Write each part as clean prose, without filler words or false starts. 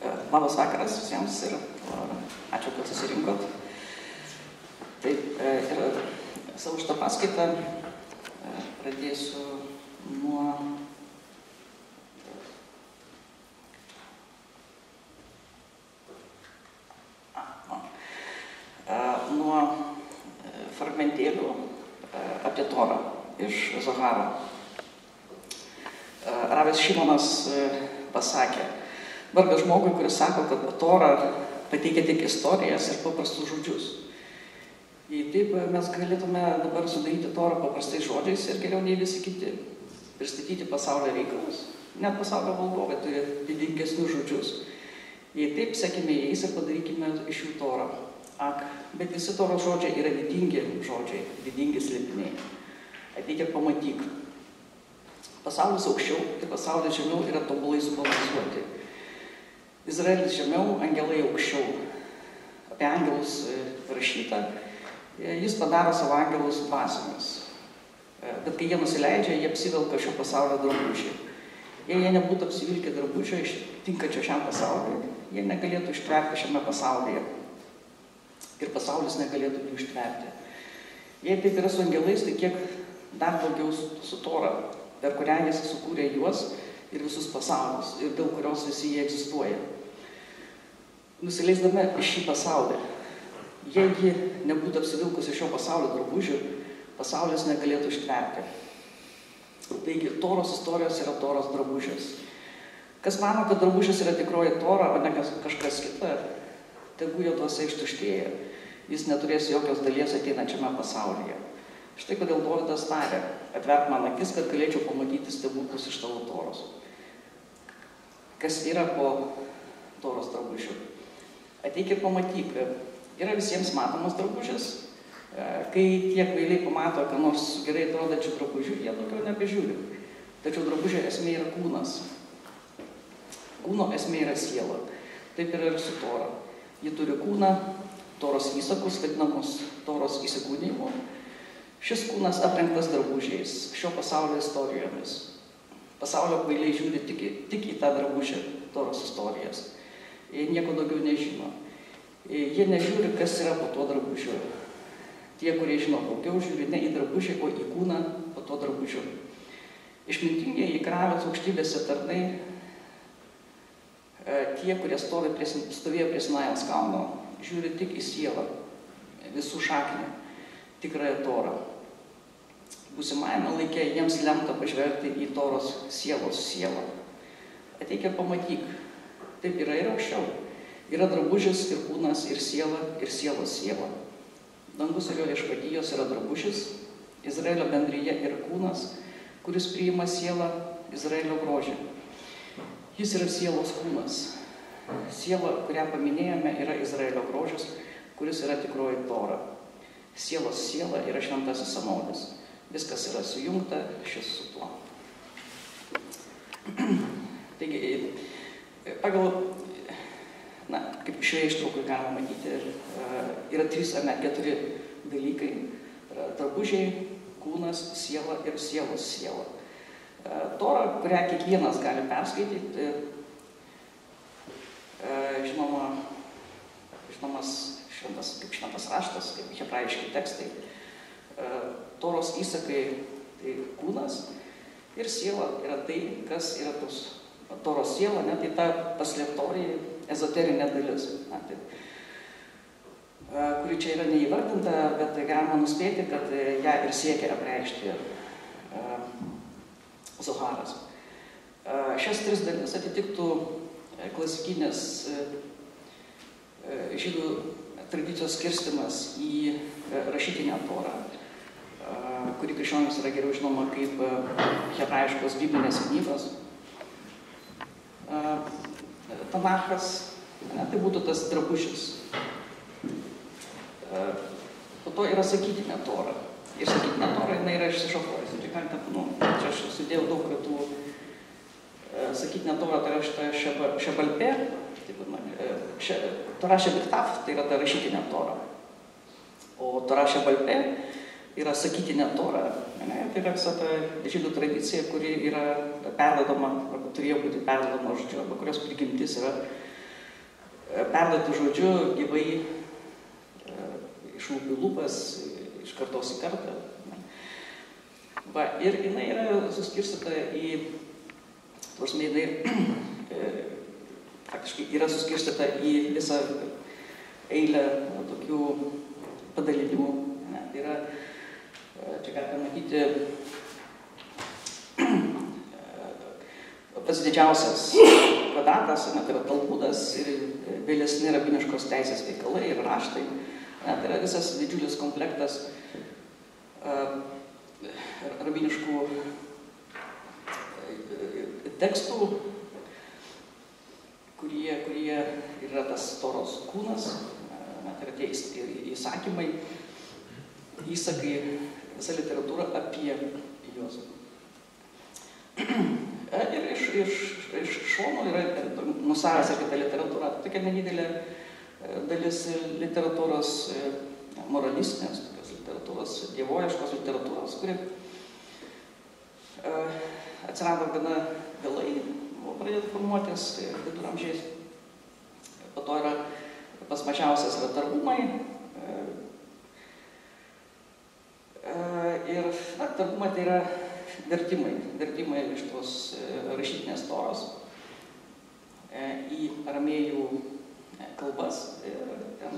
Labas vakaras visiems ir ačiū, kad susirinkot. Taip, ir savo šitą paskaitą pradėsiu nuo fragmentėlių apie Torą iš Zoharo. Ravės Šimonas pasakė: vargas žmogui, kuris sako, kad Tora pateikia tik istorijas ir paprastus žodžius. Jei taip, mes galėtume dabar sudaryti Torą paprastais žodžiais ir geriau nei visi kiti, pristatyti pasaulio reikalus. Net pasaulio valdovai turi didingesnius žodžius. Jei taip, sekime jais ir padarykime iš jų Torą. Ak, bet visi Toros žodžiai yra didingi žodžiai, didingi slėpiniai. Ateik ir pamatyk. Pasaulis aukščiau ir pasaulis žemiau yra tobulai subalansuoti. Izraelis žemiau, angelai aukščiau. Apie angelus rašyta, jis padaro savo angelus dvasiomis. Bet kai jie nusileidžia, jie apsivelka šio pasaulio drabužį. Jei jie nebūtų apsivilkę drabužio tinkančio šiam pasauliui, jie negalėtų ištverti šiame pasaulyje. Ir pasaulis negalėtų jų ištverti. Jei taip yra su angelais, tai kiek dar daugiau su Tora, per kurią jis sukūrė juos ir visus pasaulius, ir dėl kurios visi jie egzistuoja. Nusileisdami į šį pasaulį, jei ji nebūtų apsivilkusi šio pasaulio drabužių, pasaulis negalėtų ištverti. Taigi, Toros istorijos yra Toros drabužės. Kas mano, kad drabužės yra tikroji Tora, o ne kažkas kita, tegu jo dvasia ištuštėja, jis neturės jokios dalies ateinančiame pasaulyje. Štai kodėl Dovydas tarė: atverk man akis, kad galėčiau pamatyti stebuklus iš tavo Toros. Kas yra po Toros drabužių? Ateik ir pamatyk. Yra visiems matomas drabužis. Kai tie kvailiai pamato, ką nors gerai atrodančių drabužių, jie daugiau nebežiūri. Tačiau drabužio esmė yra kūnas. Kūno esmė yra siela. Taip yra ir su Tora. Ji turi kūną, Toros įsakus, vadinamus Toros įsikūnijimu. Šis kūnas aprengtas drabužiais, šio pasaulio istorijomis. Pasaulio kvailiai žiūri tik į tą drabužį, Toros istorijas. Jie nieko daugiau nežino. Jie nežiūri, kas yra po to drabužiu. Tie, kurie žino daugiau, žiūri ne į drabužį, o į kūną po to drabužiu. Išmintingieji įkravęs aukštybėse tarnai, tie, kurie stovėjo prie Sinajaus kalno, žiūri tik į sielą, visų šaknį, tikrąją Torą. Būsimajame laike jiems lemta pažvelgti į Toros sielos sielą. Ateik ir pamatyk. Taip yra ir aukščiau. Yra drabužis ir kūnas ir sielos siela. Dangus ir jo viešpatijos yra drabužis, Izraelio bendryje yra kūnas, kuris priima sielą Izraelio grožį. Jis yra sielos kūnas. Siela, kurią paminėjome, yra Izraelio grožis, kuris yra tikroji Tora. Sielos siela yra šventasis senolis. Viskas yra sujungta šis su tuo. Taigi, pagal, kaip šioje ištraukoje galima matyti, yra 3 ar net 4 dalykai. Drabužiai, kūnas, siela ir sielos siela. Tora, kurią kiekvienas gali perskaityti, žinomas šventas raštas, kaip hebrajiški tekstai. Toros įsakai tai kūnas ir siela yra tai, kas yra tos Toros siela, tai ta paslėptoji ezoterinė dalis, kuri čia yra neįvardinta, bet galima nuspėti, kad ją ir siekia apreikšti Zoharas. Šias 3 dalis atitiktų klasikinės žydų tradicijos skirstymas į rašytinę Torą, kuri krikščionys yra geriau žinoma kaip hebrajiškos biblinės knygos. Tanachas, tai būtų tas drabužis. Po to yra sakytinė Tora. Ir sakytinė Tora, jinai yra išsišakojusi. Čia aš sudėjau daug tų sakytinė Tora, tai yra šita šebalpė, Tora šebiktav, tai yra ta rašytinė Tora. O Tora šebalpė yra sakytinė Tora. Tai yra visa ta žydų tradicija, kuri yra perduodama, arba turėjo būti perduodama žodžiu, arba kurios prigimtis yra perduoti žodžiu gyvai iš lūpų į lūpas, iš kartos į kartą. Va, ir jinai yra suskirstyta į, prasme, jinai faktiškai yra suskirstyta į visą eilę tokių padalinimų. Tai yra, čia galime matyti, pats didžiausias kvadratas, tai yra Talmudas ir vėlesni rabiniškos teisės veikalai ir raštai. Tai yra visas didžiulis komplektas rabiniškų tekstų, kurie yra tas Toros kūnas, tai yra tie įsakymai, įsakai, visa literatūra apie juos. Ir iš šono yra Musavės ir kita literatūra, tokia nedidelė dalis literatūros, moralistinės tokios literatūros, dievoieškos literatūros, kuri atsirado gana vėlai, pradėtų formuotis viduramžiais. Po to yra pas mažiausias yra Targumai. Ir Targumai tai yra vertimai iš tos rašytinės Toros į aramėjų kalbas. Ir ten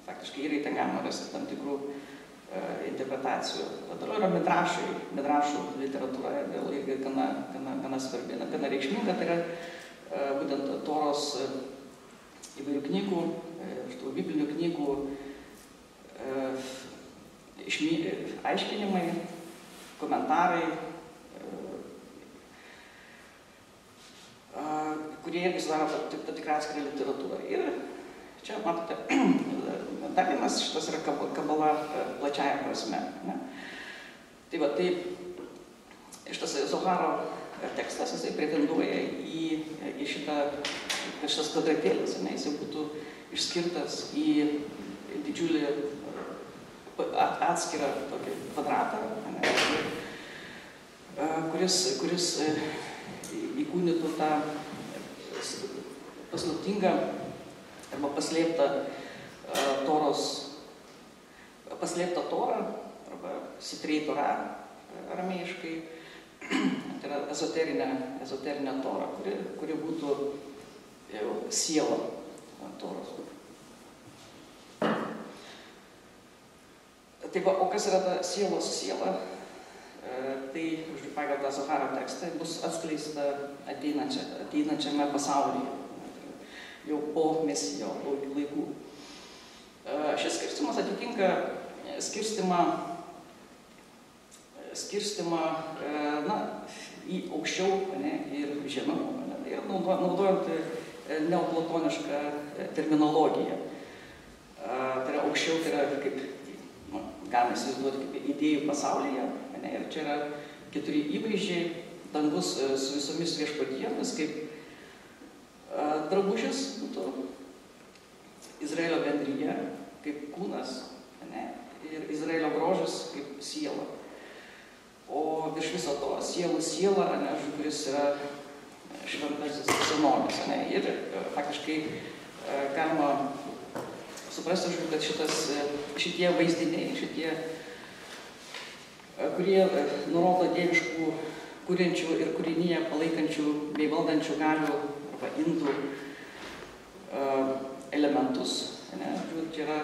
faktiškai ir ten galima rasti tam tikrų interpretacijų. Toliau yra midrašų literatūra, irgi gana svarbi, gana reikšminga. Tai yra būtent Toros įvairių knygų, šitų biblinių knygų aiškinimai, komentarai, kurie irgi sudaro tam tikrą atskirą literatūrą. Ir čia matote, dar vienas šitas yra kabala plačiaja prasme. Ne? Tai va, tai šitas Zoharo tekstas, jisai pretenduoja į šitas kvadratėlis, jisai būtų išskirtas į didžiulį atskirą tokį kvadratą, kuris įkūnytų tą paslaptingą arba paslėptą Torą, arba Sitrei Tora aramėjiškai, tai yra ezoterinė Tora, kuri būtų jau siela Toros. Tai va, o kas yra ta sielos siela? Tai, pagal tą Zoharo tekstą, bus atskleista ateinančiame pasaulyje, jau po Mesijo laikų. Šis skirstimas atitinka skirstimą į aukščiau ir žemiau, ir naudojant neoplatonišką terminologiją. Tai yra aukščiau, tai yra kaip, galime įsivaizduoti kaip idėjų pasaulyje, ir čia yra 4 įvaizdžiai, dangus su visomis viešpatijomis, kaip drabužis būtų, Izraelio bendryje kaip kūnas, ir Izraelio grožis kaip siela. O virš viso to siela, kuris yra šventasis senolis. Ir faktiškai galima suprasti, kad šitie vaizdiniai, kurie nurodo dieviškų kuriančių ir kūrinyje palaikančių bei valdančių galių arba indų elementus. Čia yra,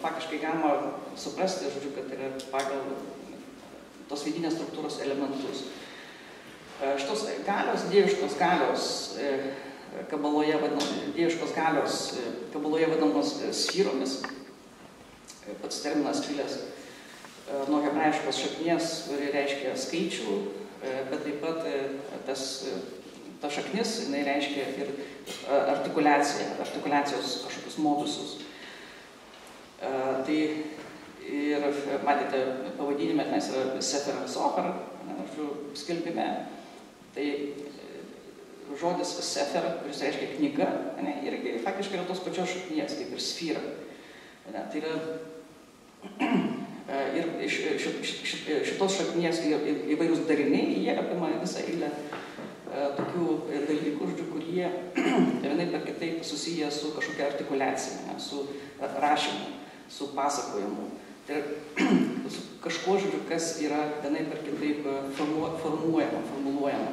faktiškai galima suprasti, kad yra pagal tos vidinės struktūros elementus. Šitos galios, dieviškos galios, kabaloje vadinamos sfyromis. Pats terminas kilęs nuo hebrajiškos šaknies, kuri reiškia skaičių, bet taip pat ta šaknis, jinai reiškia ir artikuliacijos kažkokius modusus. Tai ir matėte pavadinime, nes yra Sefer Zohar, skelbime. Tai žodis Sefer, kuris reiškia knyga, irgi faktiškai yra tos pačios šaknies, kaip ir sfyra. Tai yra ir šitos šaknies įvairūs dariniai, jie apima visą eilę tokių dalykų, kurie vienaip ar kitaip susiję su kažkokia artikuliacija, su rašymu, su pasakojimu. Tai su kažkuo, kas yra vienaip ar kitaip formuluojama.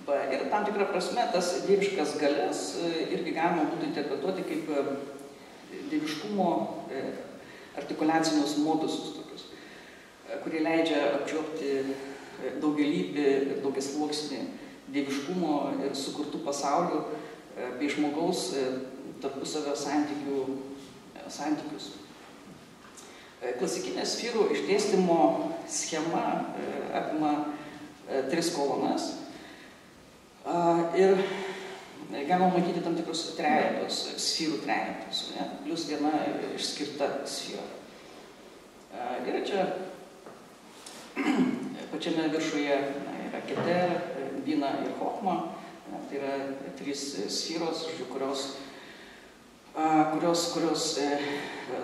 Ir tam tikrą prasme tas dieviškas galias irgi galima būtų interpretuoti kaip dieviškumo artikuliacinius modusus tokius, kurie leidžia apčiuopti daugelybį ir daugiasluoksnį dieviškumo ir sukurtų pasaulių bei žmogaus tarpusavio santykius. Klasikinė sferų išdėstymo schema apima 3 kolonas ir galima matyti tam tikrus trejetus, sferų trejetus, plus viena išskirta sfera. Ir čia pačiame viršuje yra Keter, Bina ir Chochma, tai yra 3 sferos, kurios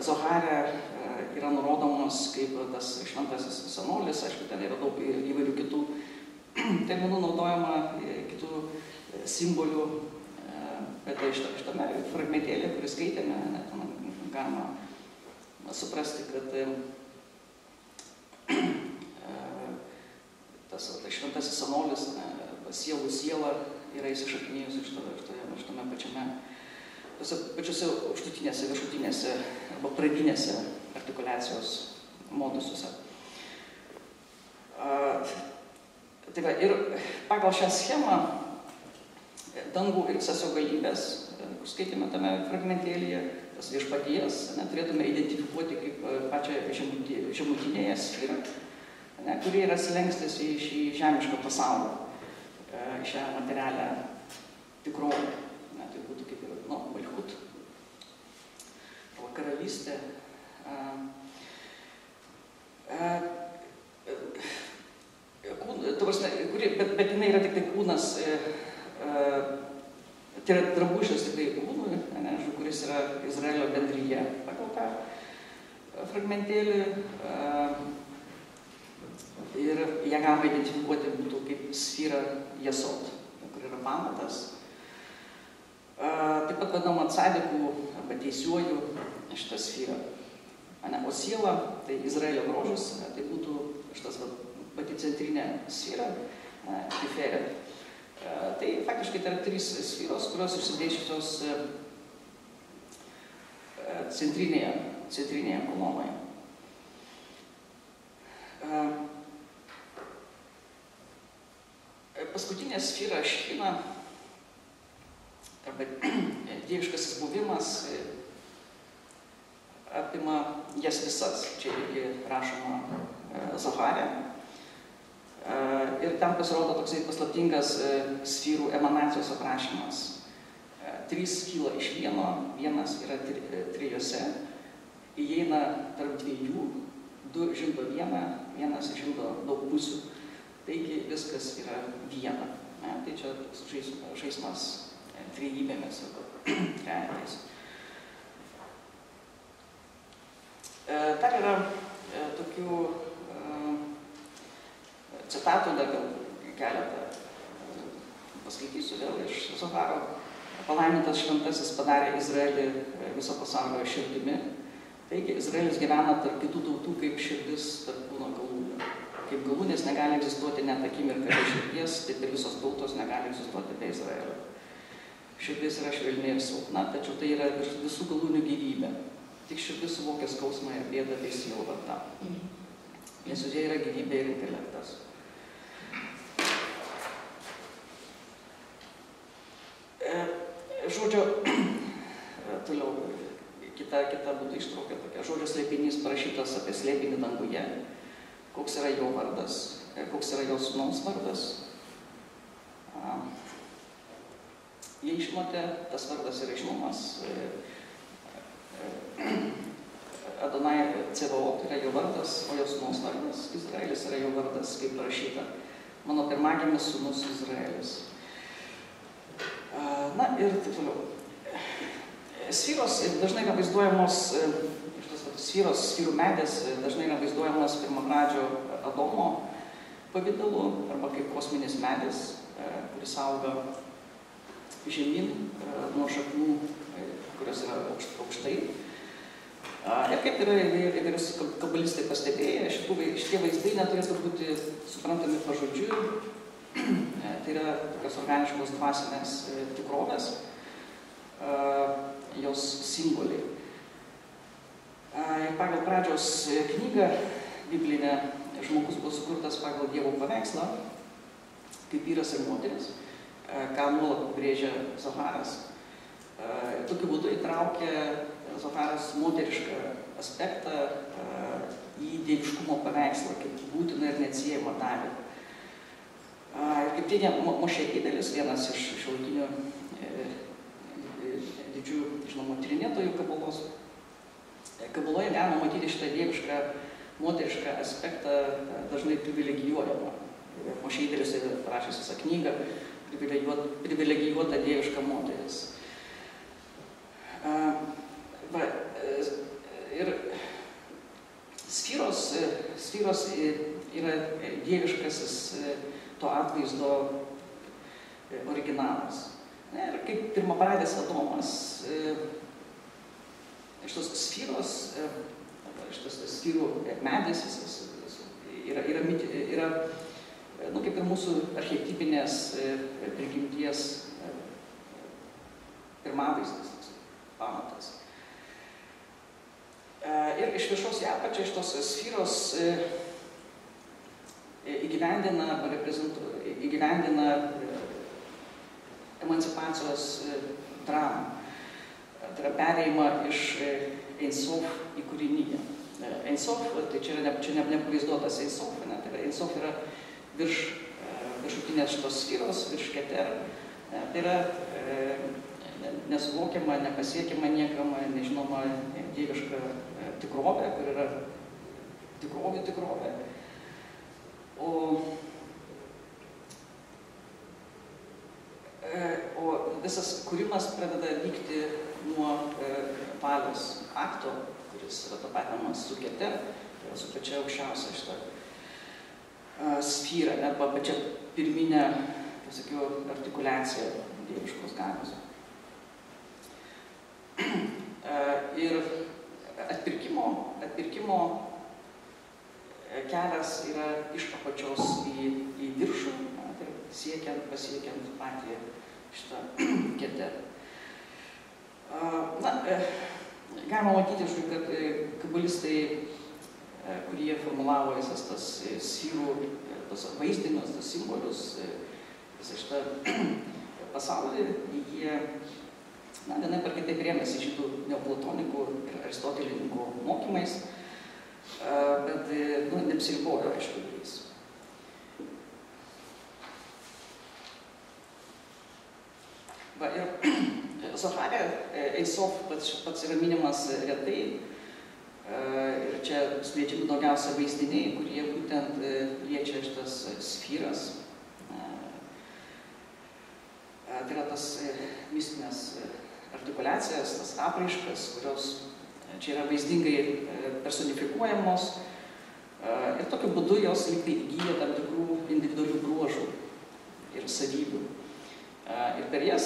Zohare yra nurodomos kaip tas šventasis senolis, aišku, ten yra daug įvairių kitų terminų naudojama, kitų simbolių, bet šitame fragmentėlė, kurį skaitėme, galima suprasti, kad tas šventasis senolis, sielų siela yra įsišaknyjusi šitame pačiose aukštutinėse, viršutinėse arba pradinėse artikuliacijos modusuose. Tai va, ir pagal šią schemą dangų ir sesio galybės, kur skaitėme tame fragmentėlyje, tas viešpaties, turėtume identifikuoti kaip pačią žemutinėje sferą, kuri yra slengstis į šį žemišką pasaulį, šią materialią tikrovę. Tai būtų kaip ir Malchut, karalystė. Bet jinai yra tik tai kūnas, tai yra drabužis tik tai kūnui, kuris yra Izraelio bendryje pagal tą fragmentėlį. Ir ją galima identifikuoti būtų kaip sfera Jesod, kur yra pamatas. Taip pat vadinama Cadikų arba teisiuoju šitą sferą. O siela, tai Izraelio grožis, tai būtų šitas pati centrinė sfera, Tiferet. Tai faktiškai tai yra 3 sferos, kurios išsidėsčiusios centrinėje kolonoje. Paskutinė sfera Šchina, arba dieviškasis buvimas, apima jas visas. Čia irgi rašoma Zohare. Ir ten pasirodo toksai paslaptingas sferų emanacijos aprašymas. 3 kyla iš vieno, vienas yra 3, įeina tarp 2, 2 žindo vieną, vienas žindo daug pusių. Taigi viskas yra viena. Tai čia žaismas trejybėmis arba trejetais. Dar yra tokių citatų, dar gal keletą paskaitysiu vėl iš Zoharo. Palaimintas šventasis padarė Izraelį viso pasaulio širdimi. Taigi Izraelis gyvena tarp kitų tautų kaip širdis tarp kūno galūnių. Kaip galūnės negali egzistuoti net akimirką be širdies, taip ir visos tautos negali egzistuoti be Izraelio. Širdis yra švelni ir silpna, tačiau tai yra visų galūnių gyvybė. Tik širdis suvokia skausmą ir bėdą bei sielvartą. Nes joje yra gyvybė ir intelektas. Žodžio, toliau, kita būtų ištrauka tokia. Žodžio slėpinys parašytas apie slėpinį danguje. Koks yra jo vardas, koks yra jo sūnaus vardas. Jei žinote, tas vardas yra žinomas. Adonai Cevaot yra jo vardas, o jo sūnaus vardas. Izraelis yra jo vardas, kaip parašyta. Mano pirmagimis sūnus Izraelis. Na ir taip toliau. Sferos dažnai yra vaizduojamos, sferų medės dažnai yra vaizduojamos pirmapradžio Adomo pavidalu arba kaip kosminis medis, kuris auga žemyn nuo šaknų, kurios yra aukštai. Ir kaip yra įvairius kabalistai pastebėję, šitie vaizdai neturėtų būti suprantami pažodžiui. Tai yra tokios organiškos dvasinės tikrovės, jos simboliai. Pagal pradžios knygą biblinę žmogus buvo sukurtas pagal Dievo paveikslą, kaip vyras ir moteris, ką nuolat pabrėžia Zoharas. Tokiu būdu įtraukė Zoharas moterišką aspektą į dieviškumo paveikslą, kaip būtiną ir neatsiejamą dalį. Ir kaip teigia Mošė Gidelis, vienas iš šiuolaikinių didžiųjų, žinomų, tyrinėtojų kabalos, kabaloje galima matyti šitą dievišką moterišką aspektą dažnai privilegijuojamą. Mošė Gidelis parašęs visą knygą privilegijuota dieviška moteris. Ir sfyros yra dieviškasis to atvaizdo originalas. Ir kaip pirmapradis Adomas, šitos sfyros, šitas sfyrų medis yra kaip ir mūsų archetipinės prigimties pirmavaizdis, pamatas. Ir iš viršaus į apačią šitos sfyros įgyvendina emancipacijos dramą. Tai yra perėjimą iš Ein Sof į kūriniją. Ein Sof, tai čia nepavaizduotas Ein Sof, tai yra Ein Sof yra viršutinės šitos sfyros, virš Keter. Tai yra nesuvokiama, nepasiekiama niekam, nežinoma dieviška tikrovė, kur yra tikrovė. O visas kūrimas pradeda vykti nuo valios akto, kuris yra tapatinamas su Keter, su pačia aukščiausia šita sfyra, arba pačia pirminė, pasakiau, artikuliacija dieviškos galios. Ir atpirkimo kelias yra iš apačios į viršų, pasiekiant patį šitą Keter. Galima matyti, kad kabalistai, kurie formulavo visas tas sfyrų, tos vaizdinius, tos simbolius, visą šitą pasaulį, jie vienaip ar kitaip rėmėsi šitų neoplatonikų ir aristotelininkų mokymais, bet neapsiribojo, aišku, jais. Ir Zohare Ein Sof pats yra minimas retai, ir čia sliečiami daugiausia vaizdiniai, kurie būtent liečia šitas sfyras. Tai yra tas mistinės artikuliacijas, tas apraiškas, kurios čia yra vaizdingai personifikuojamos, ir tokiu būdu jos lygtai įgyja tam tikrų individualių bruožų ir savybių. Ir per jas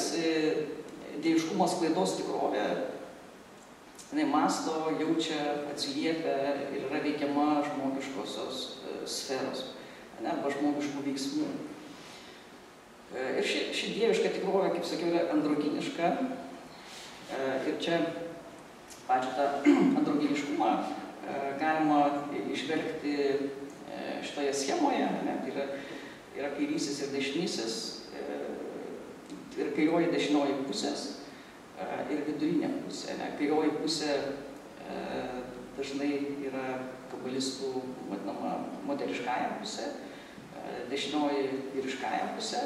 dieviškumo sklaidos tikrovė, jinai mąsto, jaučia, atsiliepia ir yra veikiama žmogiškosios sferos, arba žmogiškų veiksmų. Ir ši dieviška tikrovė, kaip sakiau, yra androginiška. Ir čia pačią tą androginiškumą galima išvelgti šitoje schemoje. Tai yra kairysis ir dešinysis, ir kairioji dešinioji pusės, ir vidurinė pusė. Kairioji pusė dažnai yra kabalistų vadinama moteriškąja pusė, dešinioji vyriškąja pusė,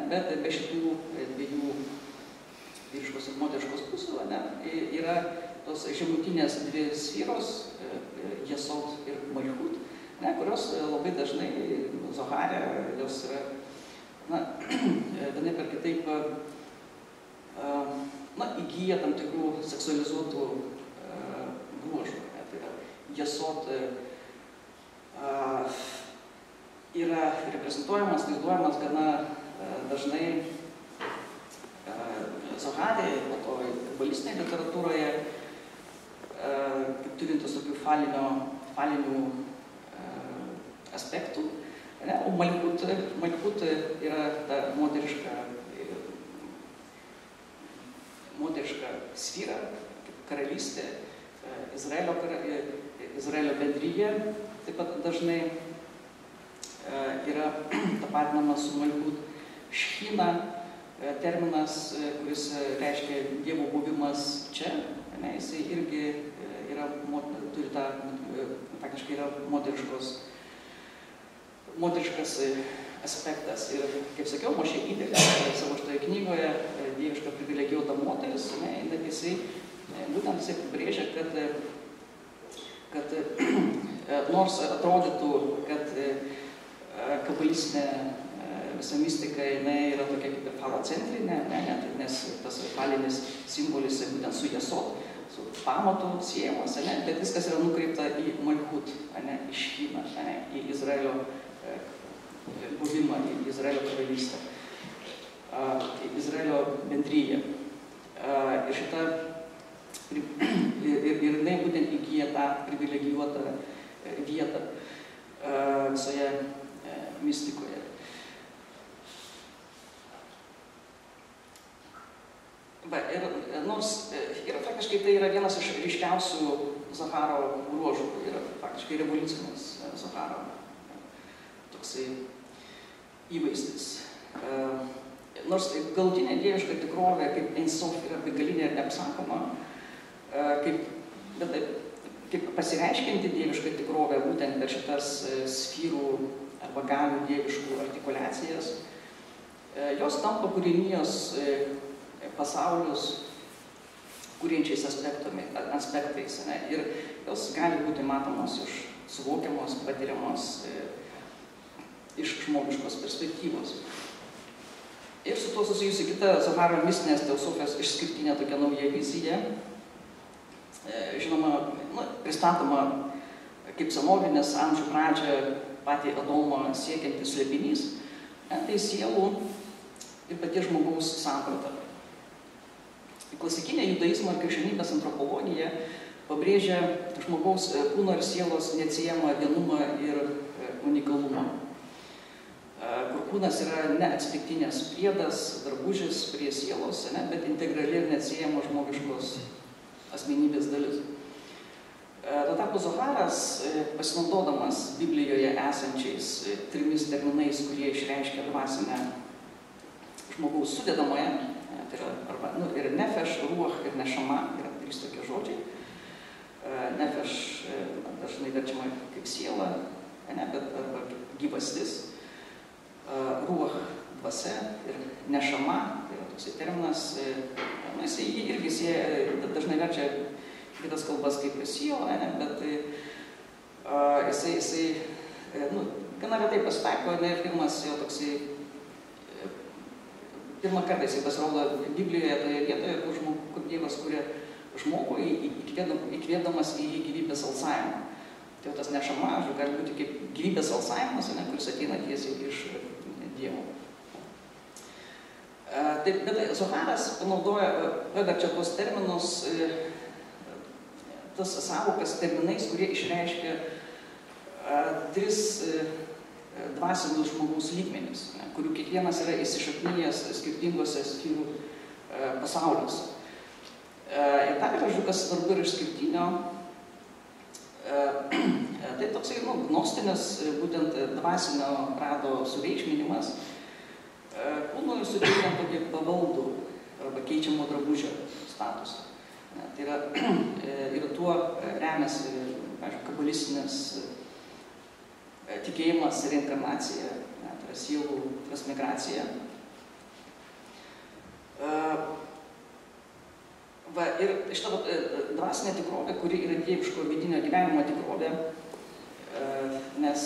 bet be šitų dviejų vyriškos ir moteriškos pusių yra tos žemutinės dvi sfyros, Jesod ir Malchut, kurios labai dažnai Zohare, jos yra vienaip ar kitaip įgyja tam tikrų seksualizuotų bruožų. Tai yra Jesod yra reprezentuojamas, vaizduojamas gana dažnai Zoharėje, po to kabalistinėje literatūroje, kaip turintis tokių falinių aspektų. O Malkut yra ta moteriška sfera, karalystė, Izraelio bendryje taip pat dažnai yra tapatinama su Malkut. Šchina terminas, kuris reiškia Dievo buvimas čia, jisai irgi yra, turi tą, faktiškai yra moteriškas aspektas. Ir, kaip sakiau, Mošė Idelė savo šitoje knygoje dieviška privilegijuota moteris, jisai būtent jisai pabrėžia, kad nors atrodytų, kad kabalistinė visa mistika yra tokia kaip ir falocentrinė, nes tas falinis simbolis būtent su Jesod, su pamatu siejamas, bet viskas yra nukreipta į Malkut, į Šchiną, į Izraelio buvimą, į Izraelio karalystę, į Izraelio bendryją. Ir jinai būtent įgyja tą privilegijuotą vietą visoje mistikoje. Nors faktiškai tai yra vienas iš ryškiausių Zoharo bruožų, yra faktiškai revoliucinis Zoharo toksai įvaizdis. Nors galutinė dieviška tikrovė kaip Ein Sof yra begalinė ir neapsakoma, kaip pasireiškianti dieviška tikrovė būtent per šitas sfyrų arba galių dieviškų artikuliacijas, jos tampa kūrinijos pasaulius kūrinčiais aspektais. Ir jos gali būti matomos, suvokiamos, patiriamos iš žmogiškos perspektyvos. Ir su tuo susijusi kita Zoharo mistinės teosofijos išskirtinė tokia nauja vizija, žinoma, pristatoma kaip senovinės amžių pradžią patį Adomą siekiantis slėpinys, tai sielų ir paties žmogaus samprata. Klasikinė judaizmo ir krikščionybės antropologija pabrėžia žmogaus kūno ir sielos neatsiejamą vienumą ir unikalumą. Kur kūnas yra ne atsitiktinės priedas, drabužis prie sielos, bet integrali ir neatsiejama žmogiškos asmenybės dalis. Tuo tarpu Zoharas, pasinaudodamas Biblijoje esančiais trimis terminais, kurie išreiškia dvasinę žmogaus sudėdamoje, tai yra ir nefeš, ruach ir nešama, yra trys tokie žodžiai. Nefeš dažnai verčiama kaip siela, arba gyvastis. Ruach dvasia ir nešama, tai yra toksai terminas, jisai irgi dažnai verčia kitas kalbas kaip siela, bet jisai gana retai pasitaiko, ir pirmas jo toksai, pirmą kartą jisai pasirodo Biblijoje toje vietoje, kur Dievas kuria žmogų įkvėpdamas į gyvybės alsavimą. Tai tas nešama, gali būti kaip gyvybės alsavimas, kuris ateina tiesiai iš Dievo. Bet Zoharas paverčia tuos terminus, tas savokas terminais, kurie išreiškia tris dvasinius žmogaus lygmenis, kurių kiekvienas yra įsišaknyjęs skirtingose sfyrų pasauliuose. Ir dar kas svarbu ir išskirtinio, tai toksai gnostinis, būtent dvasinio prado sureikšminimas, kūnui suteikiant tokį pavaldų arba keičiamo drabužio statusą. Tai yra, ir tuo remiasi, kabalistinis tikėjimas reinkarnacija, tai yra sielų transmigracija. Ir šitą dvasinę tikrovę, kuri yra dieviško vidinio gyvenimo tikrovė, nes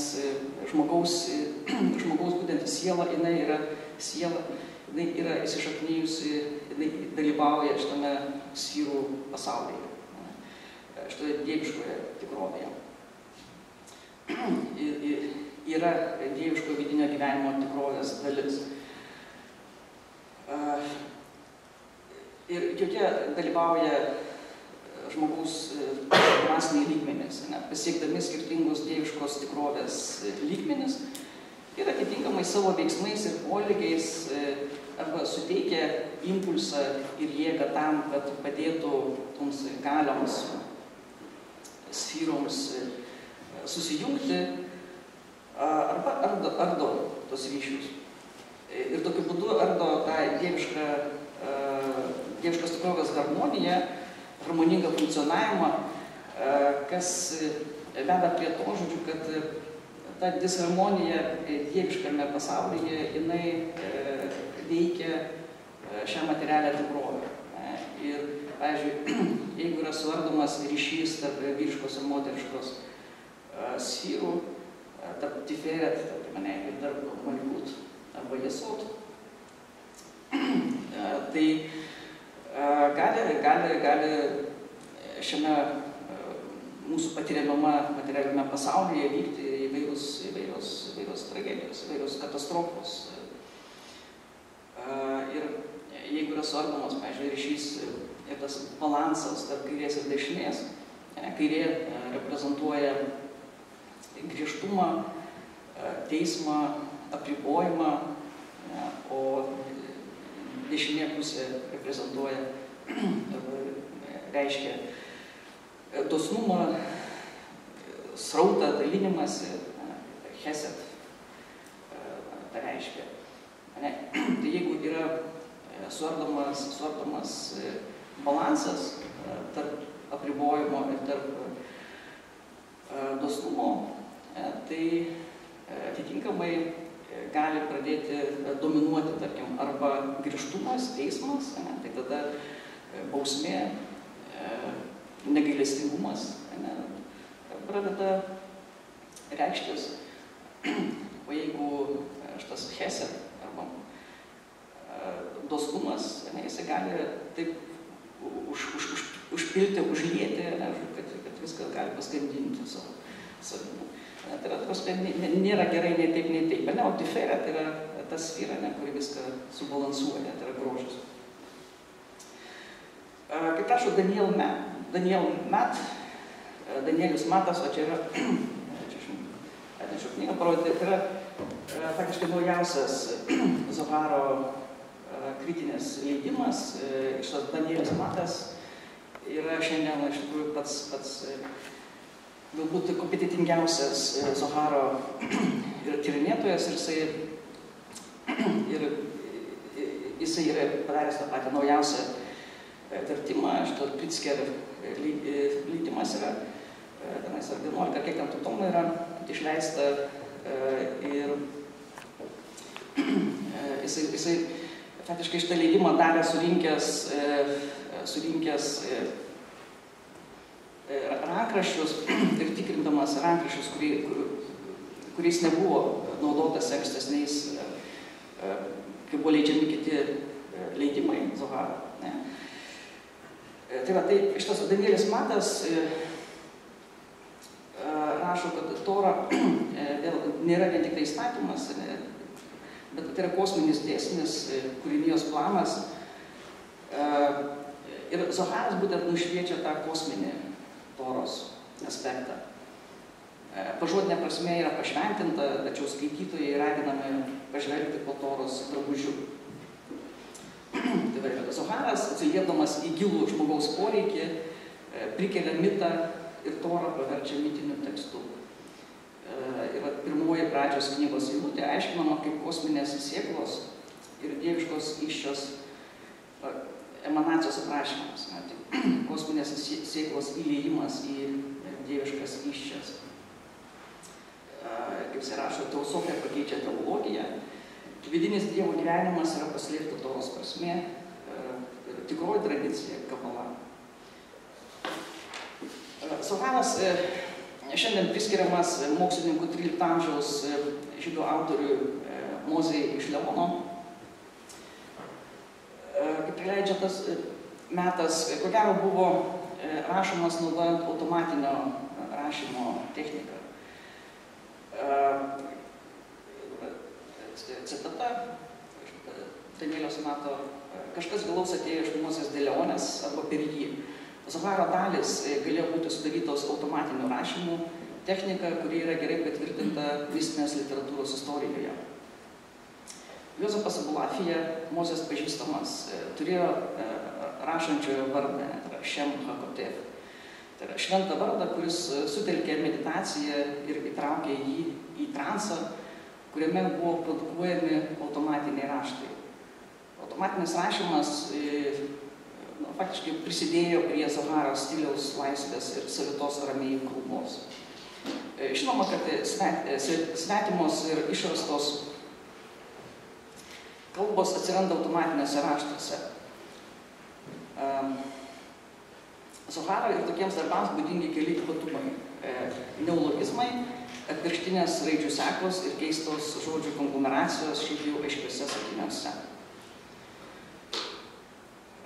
žmogaus būtent siela, jinai yra įsišaknyjusi, jinai dalyvauja šitame sfyrų pasaulyje, šitoje dieviškoje tikrovėje. Yra dieviško vidinio gyvenimo tikrovės dalis. Ir joje dalyvauja žmogaus dvasiniai lygmenys, pasiekdami skirtingus dieviškos tikrovės lygmenis ir atitinkamai savo veiksmais ir poelgiais arba suteikia impulsą ir jėgą tam, kad padėtų toms galioms, sferoms susijungti arba ardo tos ryšius. Ir tokiu būdu ardo tą dieviškos tikrovės harmoniją, harmoningą funkcionavimą, kas veda prie to, žodžiu, kad ta disharmonija dieviškame pasaulyje, jinai veikia šią materialią tikrovę. Ir, pavyzdžiui, jeigu yra suardomas ryšys tarp vyriškos ir moteriškos sferų, tarp tiferet, ir tarp malkut arba jesot, tai gali šiame mūsų patiriamame materialiame pasaulyje vykti įvairios tragedijos, įvairios katastrofos. Ir jeigu yra suardomas, pavyzdžiui, ryšys ir tas balansas tarp kairės ir dešinės, kairė reprezentuoja griežtumą, teismą, apribojimą, o dešinė pusė reprezentuoja, reiškia dosnumą, srautą, dalinimąsi, chesed, tai reiškia. Tai jeigu yra suardomas balansas tarp apribojimo ir tarp dosnumo, tai atitinkamai gali pradėti dominuoti, tarkim, arba griežtumas, teismas, tai tada bausmė, negailestingumas pradeda reikštis. O jeigu šitas chesed arba dosnumas, jisai gali taip užpilti, užlieti, kad viską gali paskandinti savimi. Tai yra, nėra gerai nei taip. O tiferet yra ta sfera, kuri viską subalansuoja, tai yra grožis. Kaip rašo Danielius Matas, o čia yra, atnešiau knygą parodyti, tai yra faktiškai naujausias Zoharo kritinis leidimas. Šitas Danielius Matas yra šiandien iš tikrųjų pats galbūt kompetitingiausias Zoharo ir tyrinėtojas, ir jisai yra padaręs tą patį naujausią vertimą. Šito Pritzker leidimas yra, tenais ar 11, kiek ten tų tomų yra išleista, ir jisai faktiškai šitą leidimą darė surinkęs rankraščius ir tikrindamas rankraščius, kuriais nebuvo naudotas ankstesniais, kai buvo leidžiami kiti leidimai Zoharo. Tai va, tai šitas Danielis Matas rašo, kad Tora nėra vien tik tai įstatymas, bet tai yra kosminis dėsnis, kūrinijos planas. Ir Zoharas būtent nušviečia tą kosminį Toros aspektą. Pažodinė prasme yra pašventinta, tačiau skaitytojai raginami pažvelgti po Toros drabužių. Tai Zoharas, atsiliepdamas į gilų žmogaus poreikį, prikelia mitą ir Torą paverčia mitiniu tekstu. Ir pirmoji pradžios knygos eilutė aiškinama kaip kosminės sėklos ir dieviškos įsčios emanacijos aprašymas. Kosminės sėklos įliejimas į dieviškas įsčias. Kaip jis rašo, teosofija pakeičia teologiją. Vidinis Dievo gyvenimas yra paslėpta Toros prasmė, tikroji tradicija, kabala. Zoharas šiandien priskiriamas mokslininkų 13 amžiaus žydų autoriui Mozei iš Levono. Kaip leidžia tas metas, ko gero buvo rašomas naudojant automatinio rašymo techniką. citata, Danielio sonato, kažkas gilaus atėjo iš Mozės dėlionės arba per jį. Zoharo dalis galėjo būti sudarytos automatiniu rašymu, technika, kuri yra gerai patvirtinta mistinės literatūros istorijoje. Juozapas Abulafija, Mozės pažįstamas, turėjo rašančiojo vardą, tai yra Šem Hakotev. Tai yra šventą vardą, kuris sutelkė meditaciją ir įtraukė jį į transą, kuriame buvo produkuojami automatiniai raštai. Automatinis rašymas faktiškai prisidėjo prie Zoharo stiliaus laisvės ir savitos aramėjų kalbos. Žinoma, kad svetimos ir išrastos kalbos atsiranda automatinėse raštuose. Zoharo ir tokiems darbams būdingi keli ypatumai. Neologizmai, atvirkštinės raidžių sekos ir keistos žodžių konglomeracijos šiaip jau aiškiuose sakiniuose.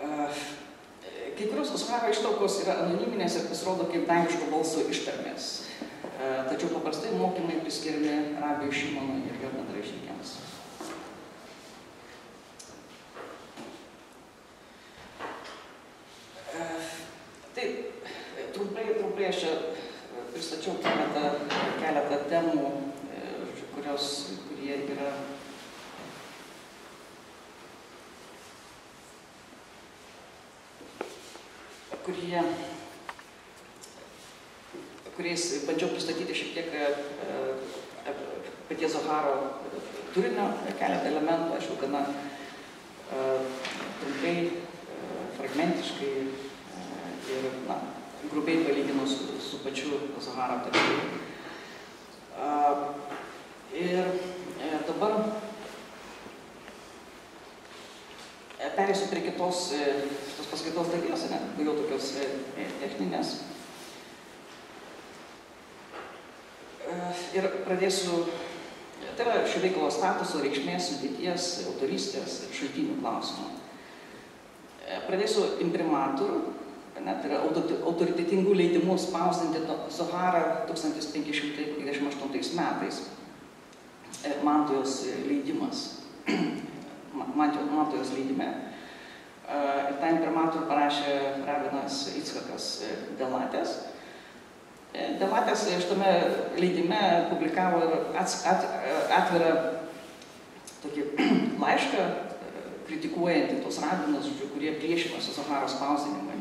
Kai kurios Zoharo ištraukos yra anoniminės ir pasirodo kaip dangiško balso ištarmės. Tačiau paprastai mokymai priskiriami Rabiui Šimonui ir jo bendražygiams. Tai trumpai aš čia pristačiau keletą temų, kurie yra kuriais bandžiau pristatyti šiek tiek paties Zoharo turinio, keletą elementų, aišku, gana trumpai, fragmentiškai ir grubiai palyginus su pačiu Zoharo tekstu. Ir dabar perėsiu prie kitos paskaitos dalies, daugiau tokios techninės. Ir pradėsiu, tai yra šio veikalo statuso, reikšmės, sudėties, autorystės ir šaltinių klausimų. Pradėsiu imprimatur, tai yra autoritetingų leidimų spausdinti Zoharą 1528 metais. Mantojos leidimas. Mantojos leidime. Ir tą imprimatur parašė rabinas Icchakas Delatės. Delatės šitame leidime publikavo atvirą tokį laišką, kritikuojantį tos rabinus, kurie priešinosi Zoharo spausdinimui.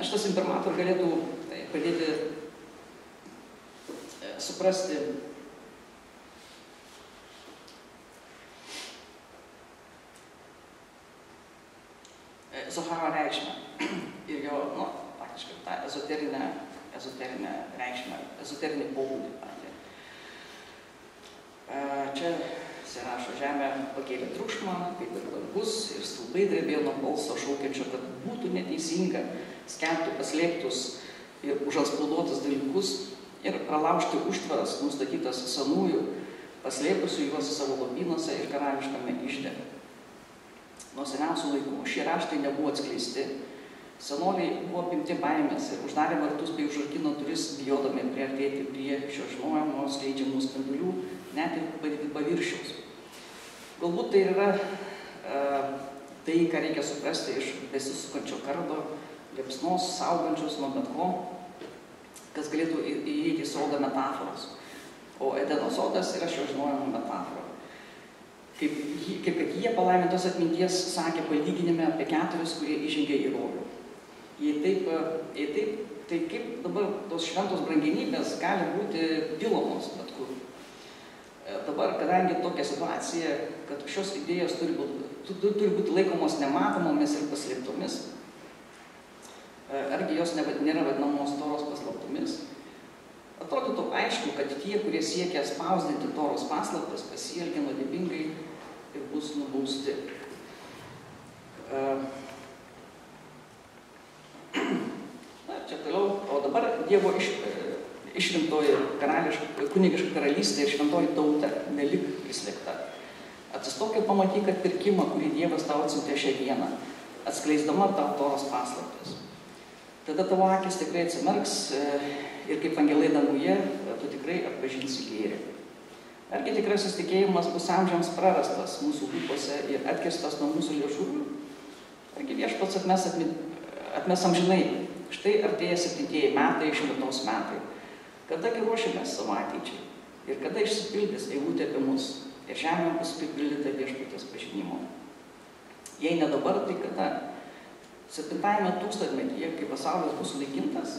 Šitas imprimatur galėtų padėti suprasti Zoharo reikšmę ir jo, faktiškai tą ezoterinę reikšmę, ezoterinį pobūdį patį. Čia rašo, žemė pakėlė triukšmą, kaip ir dangus, ir stulpai drebėjo nuo balso šaukiančio, kad būtų neteisinga skelbti paslėptus ir užantspauduotus dalykus ir pralaužti užtvaras nustatytas senųjų, paslėpusių juos savo lobynuose ir karališkame ižde. Nuo seniausių laikų šie raštai nebuvo atskleisti. Senoliai buvo apimti baimės ir uždarė vartus bei užrakino duris, bijodami priartėti prie šio žinojimo skleidžiamų spindulių, net ir paviršiaus. Galbūt tai yra tai, ką reikia suprasti iš besisukančio kardo, liepsnos, saugančios nuo bet ko, kas galėtų įeiti į sodą metaforos. O Edeno sodas yra šio žinojimo metafora. Kaip kad jie palaimintos atminties sakė palyginime apie 4, kurie įžengė į rojų. Jei taip, tai kaip dabar tos šventos brangenybės gali būti pilomos bet kur. Dabar, kadangi tokia situacija, kad šios idėjos turi būti laikomos nematomomis ir paslėptomis, argi jos nėra vadinamos Toros paslaptomis, atrodytų aišku, kad tie, kurie siekia spausdinti Toros paslaptas, pasielgia nuodėmingai ir bus nubausti. Čia toliau, o dabar Dievo išrinktoji kunigiška karalystė ir šventoji tauta nelik prislėgta. Atsistok ir pamatyk atpirkimą, kurį Dievas tau atsiuntė šią dieną, atskleisdama tau Toros paslaptis. Tada tavo akis tikrai atsimerks ir kaip angelai danguje, tu tikrai atpažinsi gėrį. Argi tikrasis tikėjimas bus amžiams prarastas mūsų lūpose ir atkirstas nuo mūsų liežuvių? Argi viešpats atmes amžinai? Štai artėja 7 metai, 100 metai. Kadagi ruošiamės savo ateičiai? Ir kada išsipildys eilutė apie mus? Ir žemė bus pripildyta viešpaties pažinimo. Jei ne dabar, tai kada? 7 tūkstantmetyje, kai pasaulis bus sunaikintas,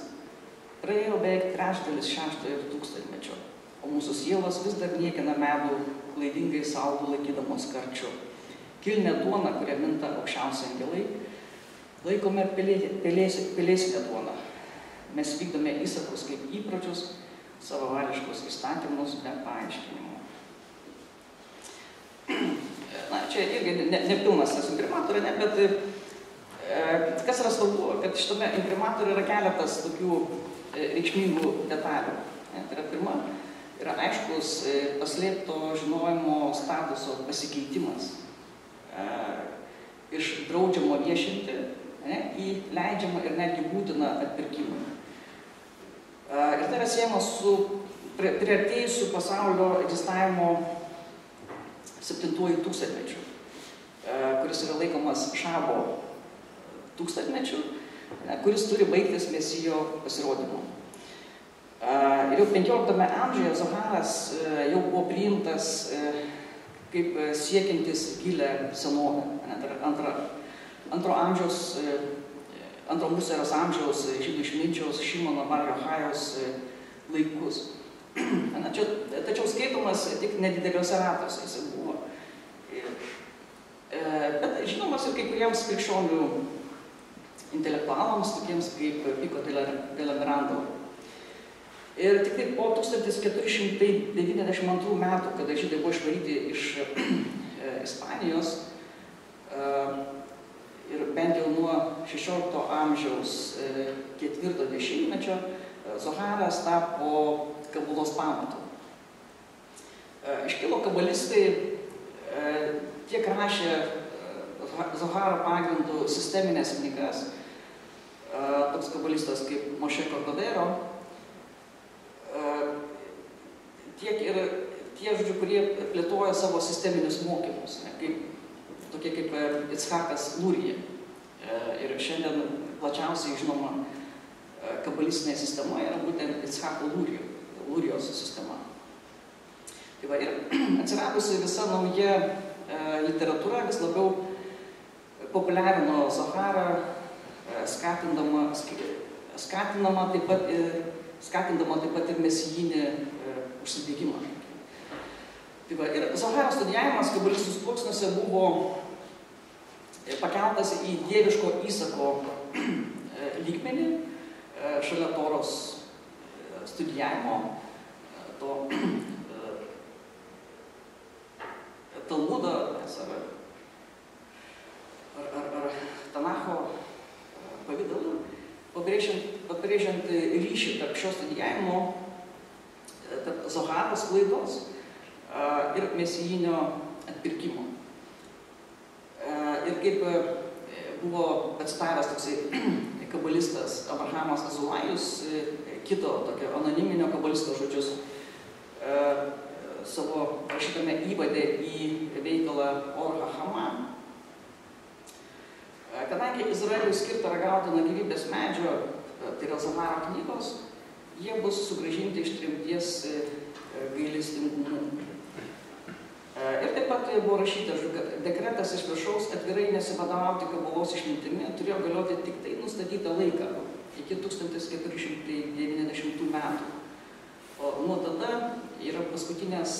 praėjo beveik trečdalis 6 tūkstantmečio, o mūsų sielos vis dar niekina medų, klaidingai saldų laikydamos karčiu. Kilnę duoną, kurią minta aukščiausi angelai, laikome pelėsinę duoną. Mes vykdome įsakus kaip įpročius, savavališkus įstatymus be paaiškinimų. Na, čia irgi nepilnas tas imprimatorė, ne, bet kas yra svarbu, kad šitame imprimatorė yra keletas tokių reikšmingų detalių. Tai yra pirma, yra aiškus paslėpto žinojimo statuso pasikeitimas iš draudžiamo viešinti į leidžiamą ir netgi būtiną atpirkimą. Ir tai yra siejama su priartėjusiu pasaulio egzistavimo 7 tūkstantmečiu, kuris yra laikomas Šabo tūkstantmečiu, kuris turi baigtis Mesijo pasirodymu. Ir jau 15 amžiuje Zoharas jau buvo priimtas kaip siekiantis gilę senovę, antro mūsų eros amžiaus žydų išminčiaus Šimono bar Jochajaus laikus. Tačiau skaitomas tik nedideliuose ratuose jis buvo. Bet žinomas ir kai kuriems krikščionių intelektualams, tokiems kaip Pico della Mirandola. Ir tik tai po 1492 metų, kada žydai buvo išvaryti iš Ispanijos, ir bent jau nuo 16 amžiaus 4 dešimtmečio, Zoharas tapo kabulos pamatu. Iškilo kabalistai, tiek rašė Zoharo pagrindų sisteminės knygas, toks kabalistas kaip Moshe Cordovero, tiek ir tie, kurie plėtoja savo sisteminius mokymus, tokie kaip Itzhakas Lurija. Ir šiandien plačiausiai žinoma kabalistinė sistema yra būtent Itzhako Lurijos sistema. Tai va, ir atsiradusi visa nauja literatūra vis labiau populiarino Zoharą, skatindama taip pat ir mesijinį užsidegimą. Tai va, ir Zoharo studijavimas kabalistų sluoksniuose buvo pakeltas į dieviško įsako lygmenį, šalia Toros studijavimo, to Talmudo ar Tanacho pavidalu, pabrėžiant ryšį tarp šio studijavimo, tarp Zoharo sklaidos ir mesijinio atpirkimo. Ir kaip buvo atsitaręs toksai kabalistas Abrahamas Azulajus, kito tokio anoniminio kabalisto žodžius, savo rašytame įvade į veikalą Or HaHama. Kadangi Izraeliui skirta ragauti nuo gyvybės medžio, tai yra Zoharo knygos, jie bus sugrąžinti iš tremties gailestingumu. Ir taip pat buvo rašyta, kad dekretas iš viršaus atvirai nesivadovauti kabalos išmintimi turėjo galioti tik tai nustatytą laiką, iki 1490 metų. O nuo tada yra paskutinės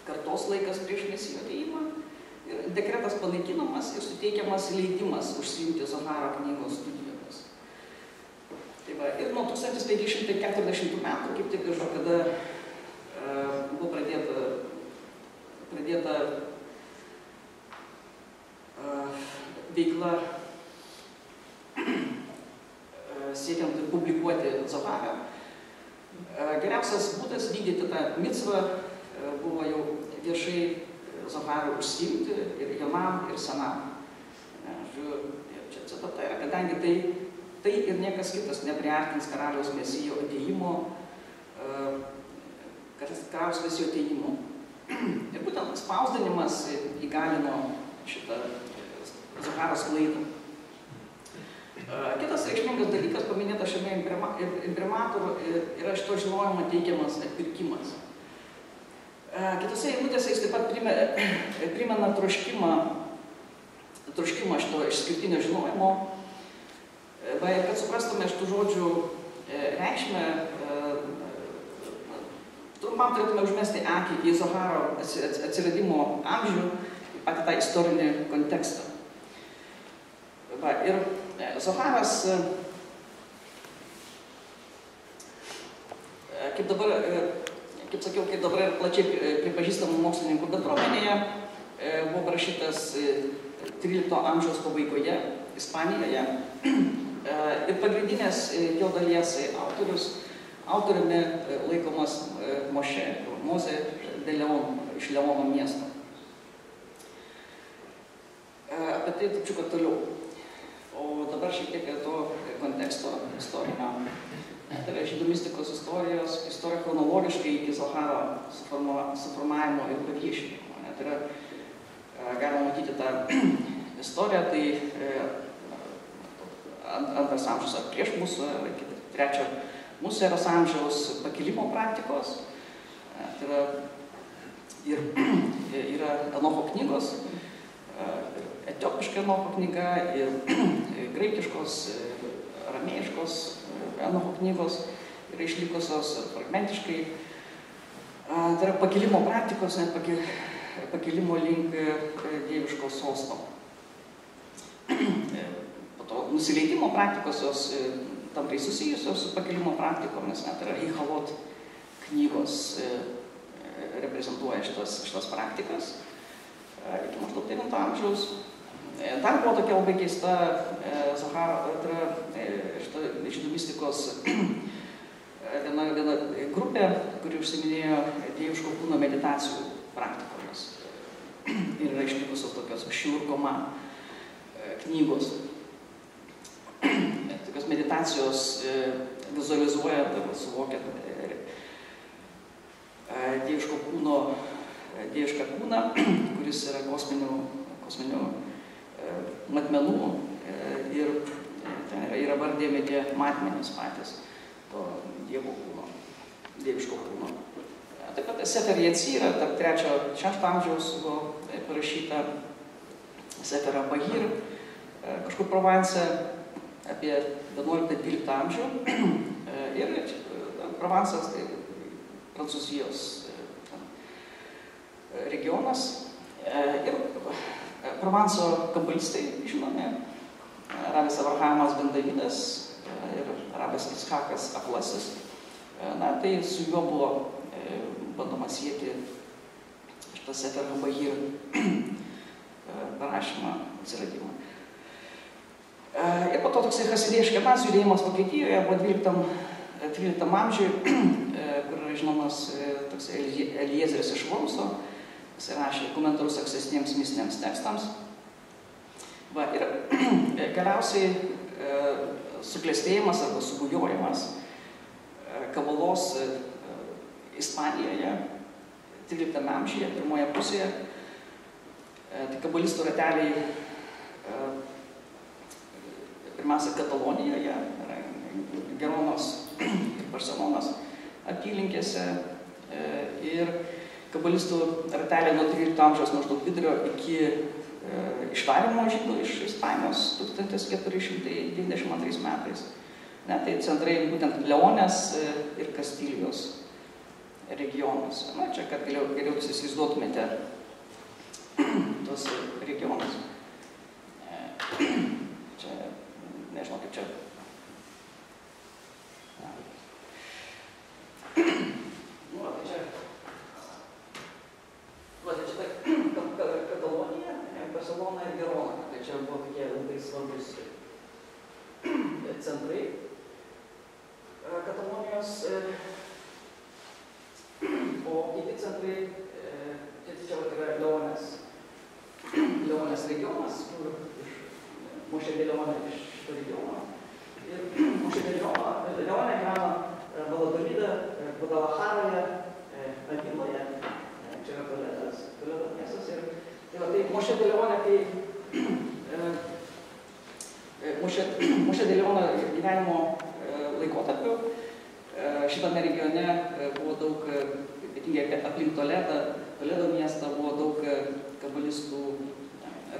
kartos laikas prieš Mesijo atėjimą. Ir dekretas panaikinamas ir suteikiamas leidimas užsiimti Zoharo knygos studijomis. Tai va, ir nuo 1540 metų, kaip tik ir kada buvo pradėta veikla siekiant publikuoti Zoharą, geriausias būdas vykdyti tą micvą buvo jau viešai Zoharą užsiimti ir jaunam, ir senam. Čia citata yra, kadangi tai ir niekas kitas nepriartins karaliaus Mesijo atėjimo, karalystės jo atėjimu. Ir būtent spausdinimas įgalino šitą Zacharos klaidą. Kitas reikšmingas dalykas, paminėtas šiame imprimatur, yra šito žinojimo teikiamas atpirkimas. Kitose eilutėse jis taip pat primena troškimą šito išskirtinio žinojimo. Kad suprastume šitų žodžių reikšmę, trumpam turėtume užmesti akį į Zacharo atsiradimo amžių, apie tą istorinį kontekstą. Ir Zacharas, kaip sakiau, kaip dabar plačiai pripažįstamų mokslininkų bendruomenėje, buvo parašytas 13 amžiaus pabaigoje Ispanijoje. Ir pagrindinės jo dalies autoriumi laikomas Mozė iš Leono miesto. Apie tai trupučiuką toliau. O dabar šiek tiek to konteksto istorinio. Tai yra žydų mistikos istorija chronologiškai iki Zacharo suformavimo ir paviešinimo. Tai yra, galima matyti tą istoriją, tai antras amžius ar prieš mūsų, trečio mūsų eros amžiaus pakilimo praktikos. Tai yra Enocho knygos, etiopiška Enocho knyga ir graikiškos, ramėjiškos Enocho knygos yra išlikusios fragmentiškai. Tai yra pakilimo praktikos, net pakilimo link dieviško sosto. Po to nusileidimo praktikos jos tampriai susijusios su pakilimo praktikomis, net yra Ichalot knygos reprezentuoja šitas praktikas iki maždaug 9 amžiaus. Dar buvo tokia labai keista Zacharo, šita žydų mistikos viena grupė, kuri užsiminėjo dieviško kūno meditacijų praktikomis. Ir yra išlikusios tokios Šiurkoma knygos. Tokios meditacijos vizualizuoja, suvokia dievišką kūną, kuris yra kosminių matmenų ir yra vardėjami tie matmenys patys to dievo kūno, dieviško kūno. Taip pat Sefer Yetzira, tarp 3-6 amžiaus buvo parašyta Sefer Bahir, kažkur Provence apie 11-12 amžių. Ir Provansas, tai Prancūzijos regionas. Ir Provanso kabalistai, žinome, rabis Abrahamas ben Davidas ir rabis Itzchakas Aklasis. Tai su juo buvo bandoma siekti šitą Sefer Bahir parašymą, atsiradimą. Ir po to toksai hasidėjiškas mas judėjimas Vokietijoje buvo 13 amžiui, kur yra žinomas toksai Eliezeris iš Wormso. Jis rašė komentarus ankstesniems mistiniams tekstams. Ir galiausiai suklestėjimas arba subujojimas kabalos Ispanijoje 13 amžiuje, pirmoje pusėje. Tai kabalistų rateliai pirmiausia Katalonijoje, Geronos ir Barcelonos apylinkėse. Ir kabalistų ratelė nuo 13 amžiaus maždaug vidurio iki išvarimo žydų iš Ispanijos 1492 metais. Tai centrai būtent Leonės ir Kastilijos regionus. Čia, kad geriau įsivaizduotumėte tos regionus. Čia, nežinau kaip čia. Katalonija, Barcelona ir Gerona. Tai čia buvo tokie labai svarbus centrai Katalonijos. O kiti centrai, čia yra Leonės regionas, kur Mošė de Leone iš šito regiono. Ir Mošė de Leone gyvena Valadolide, Guadalajaroje, Mošė de Leone, Mošė de Leone gyvenimo laikotarpiu šitame regione buvo daug, ypatingai aplink Toledo miestą, buvo daug kabalistų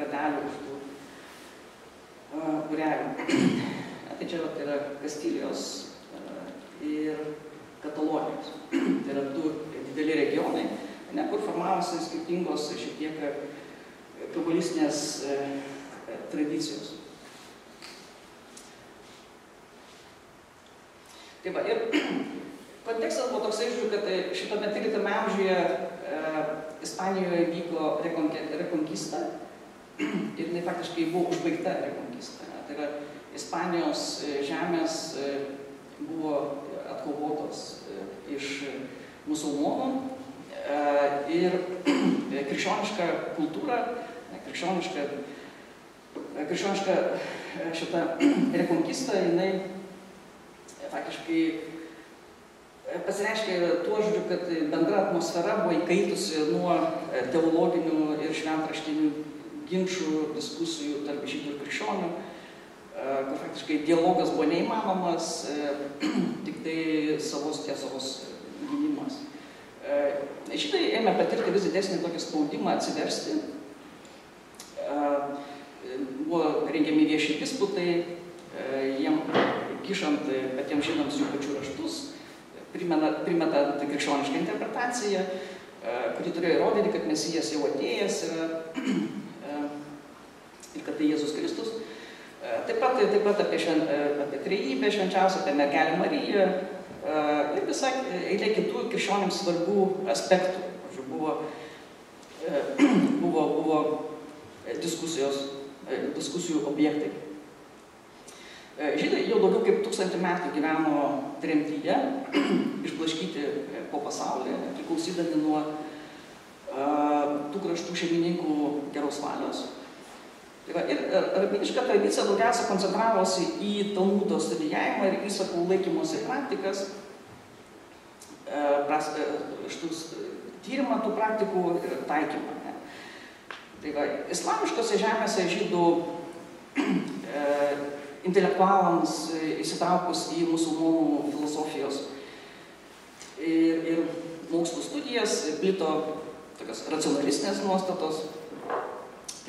ratelių, būrelių. Tai čia yra Kastilijos ir Katalonijos. Tai yra du dideli regionai, kur formavosi skirtingos šiek tiek kabalistinės tradicijos. Tai va, ir kontekstas buvo toksai, kad šitame 13 amžiuje Ispanijoje vyko rekonkista ir jinai faktiškai buvo užbaigta rekonkista. Tai yra Ispanijos žemės buvo atkovotos iš musulmonų ir krikščioniška kultūra, krikščioniška šita rekonkista, jinai faktiškai pasireiškia tuo žodžiu, kad bendra atmosfera buvo įkaitusi nuo teologinių ir šventraštinių ginčių, diskusijų tarp žydų ir krikščionių, kur faktiškai dialogas buvo neįmanomas, tik tai savos tiesos gynimas. Žydai ėmė patirti vis didesnį tokį spaudimą atsiversti. Buvo rengiami vieši disputai, jiem kišant patiems žydams jų pačių raštus, primetant krikščionišką interpretaciją, kuri turėjo įrodyti, kad Mesijas jau atėjęs yra ir kad tai Jėzus Kristus. Taip pat apie trejybę švenčiausią, apie mergelę Mariją ir visą eilę kitų krikščionims svarbių aspektų. Buvo diskusijų objektai. Žydai jau daugiau kaip 1000 metų gyveno tremtyje, išblaškyti po pasaulį, priklausydami nuo tų kraštų šeimininkų geros valios. Ir rabiniška tradicija daugiausia koncentravosi į Talmudo studijavimą ir įsakų laikymosi praktikas, tyrimą tų praktikų ir taikymą. Islamiškose žemėse žydų intelektualams įsitraukus į musulmonų filosofijos ir mokslų studijas plito tokios racionalistinės nuostatos.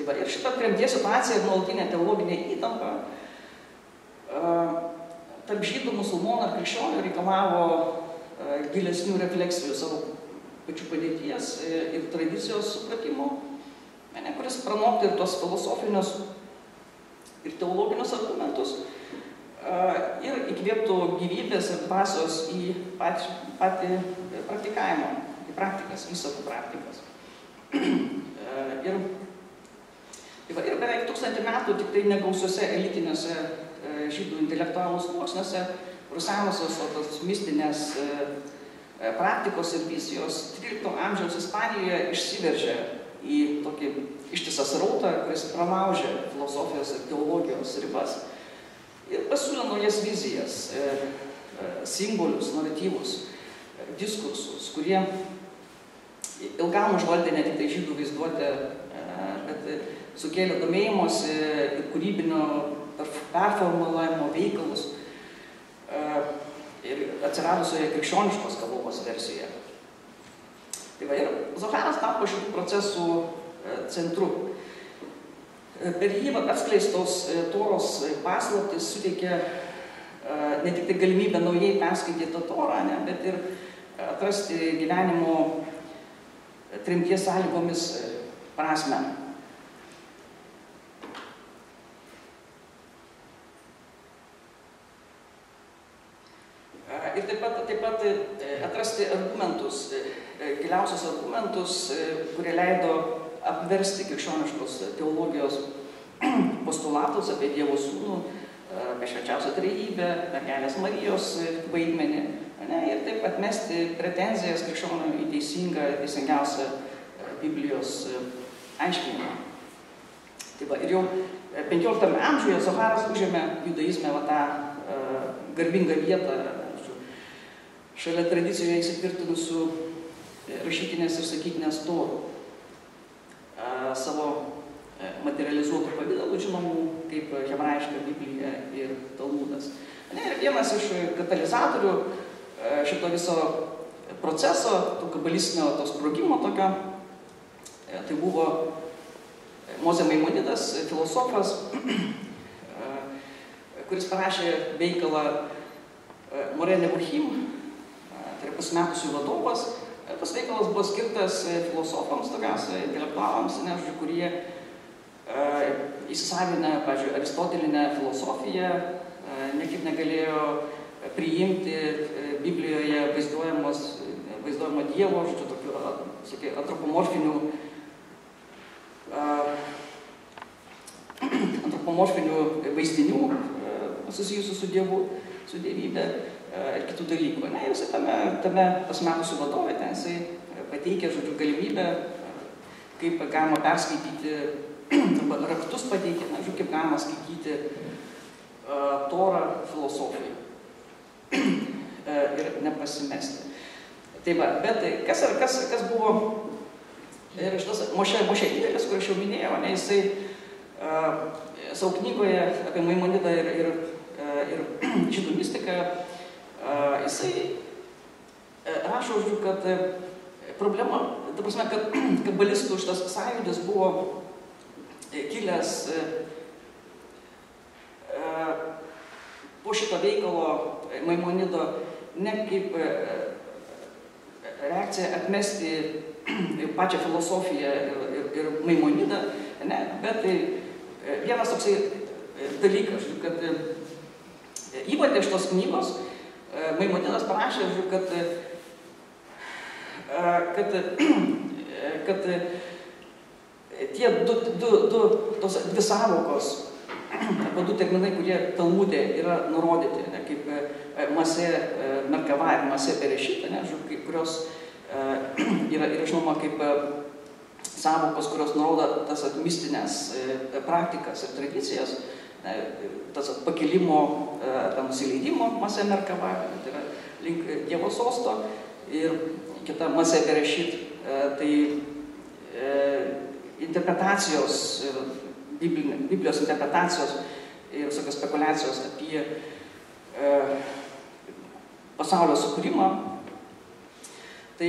Ir šita tremties situacija ir nuolatinė teologinė įtampa tarp žydų, musulmonų ir krikščionių reikalavo gilesnių refleksijų savo pačių padėties ir tradicijos supratimo, kuris pranoktų ir tos filosofinius ir teologinius argumentus ir įkvėptų gyvybės ir dvasios į patį praktikavimą, į praktikas, įsakų praktikas. Ir beveik 1000 metų tik tai negausiuose elitiniuose žydų intelektualų sluoksniuose rusenosios tos mistinės praktikos ir vizijos 13 amžiaus Ispanijoje išsiveržė į tokį ištisą srautą, kuris pralaužė filosofijos ir teologijos ribas ir pasiūlė naujas vizijas, simbolius, naratyvus, diskursus, kurie ilgam užvaldė ne tik tai žydų vaizduotę, bet sukėlė domėjimosi ir kūrybinio performulavimo veikalus ir atsiradusioje krikščioniškos kalbos versijoje. Ir Zoharas tapo šitų procesų centru. Per jį atskleistos Toros paslaptys suteikė ne tik tai galimybę naujai perskaityti Torą, bet ir atrasti gyvenimo tremties sąlygomis prasmę. Ir taip pat atrasti argumentus, giliausius argumentus, kurie leido apversti krikščioniškos teologijos postulatus apie Dievo Sūnų, apie švenčiausią trejybę, mergelės Marijos vaidmenį, ir taip atmesti pretenzijas krikščionių į teisingiausią Biblijos aiškinimą. Ir jau 15 amžiuje Zoharas užėmė judaizme tą garbingą vietą šalia tradicijoje įsitvirtinusių rašytinės ir sakytinės Torų. Savo materializuotų pavydalų žinomų kaip hebrajiška Biblija ir Talmudas. Ir vienas iš katalizatorių šito viso proceso, tų kabalistinio to sprogimo tokio, tai buvo Mozė Maimonidas, filosofas, kuris parašė veikalą Morė Nevuchim, tai yra pasimetusių vadovas. Tas veikalas buvo skirtas filosofams, tokiausia, intelektualams, kurie įsisavinę, pavyzdžiui, aristotelinę filosofiją, niekaip negalėjo priimti Biblijoje vaizduojamo Dievo, žodžiu, tokių antropomorfinių vaizdinių susijusių su Dievu, su dievybė ir kitų dalykų. Ir jisai tame pasimetusių vadovai, ten jisai pateikė, žodžiu, galimybę, kaip galima perskaityti, arba raktus pateikė, žodžiu, kaip galima skaityti Torą filosofijai ir nepasimesti. Tai va, bet kas buvo ir šitas Mošė Igelis, kur aš jau minėjau, jisai savo knygoje apie Maimonidą ir žydų mistiką, jisai rašo, kad problema, ta prasme, kad kabalistų šitas sąjūdis buvo kilęs po šito veikalo Maimonido ne kaip reakcija atmesti pačią filosofiją ir Maimonidą, bet tai vienas toksai dalykas, kad įvade šitos knygos Maimonidas parašė, kad tie dvi sąvokos, arba du terminai, kurie Talmude yra nurodyti, kaip Masė Merkava ir Masė Berešit, kurios yra žinoma kaip sąvokos, kurios nurodo tas mistinės praktikas ir tradicijas, tas pakilimo, nusileidimo Masė Merkava, tai yra link Dievo sosto, ir kita Masė Berešit, tai interpretacijos, Biblijos interpretacijos ir visokios spekulacijos apie pasaulio sukūrimą. Tai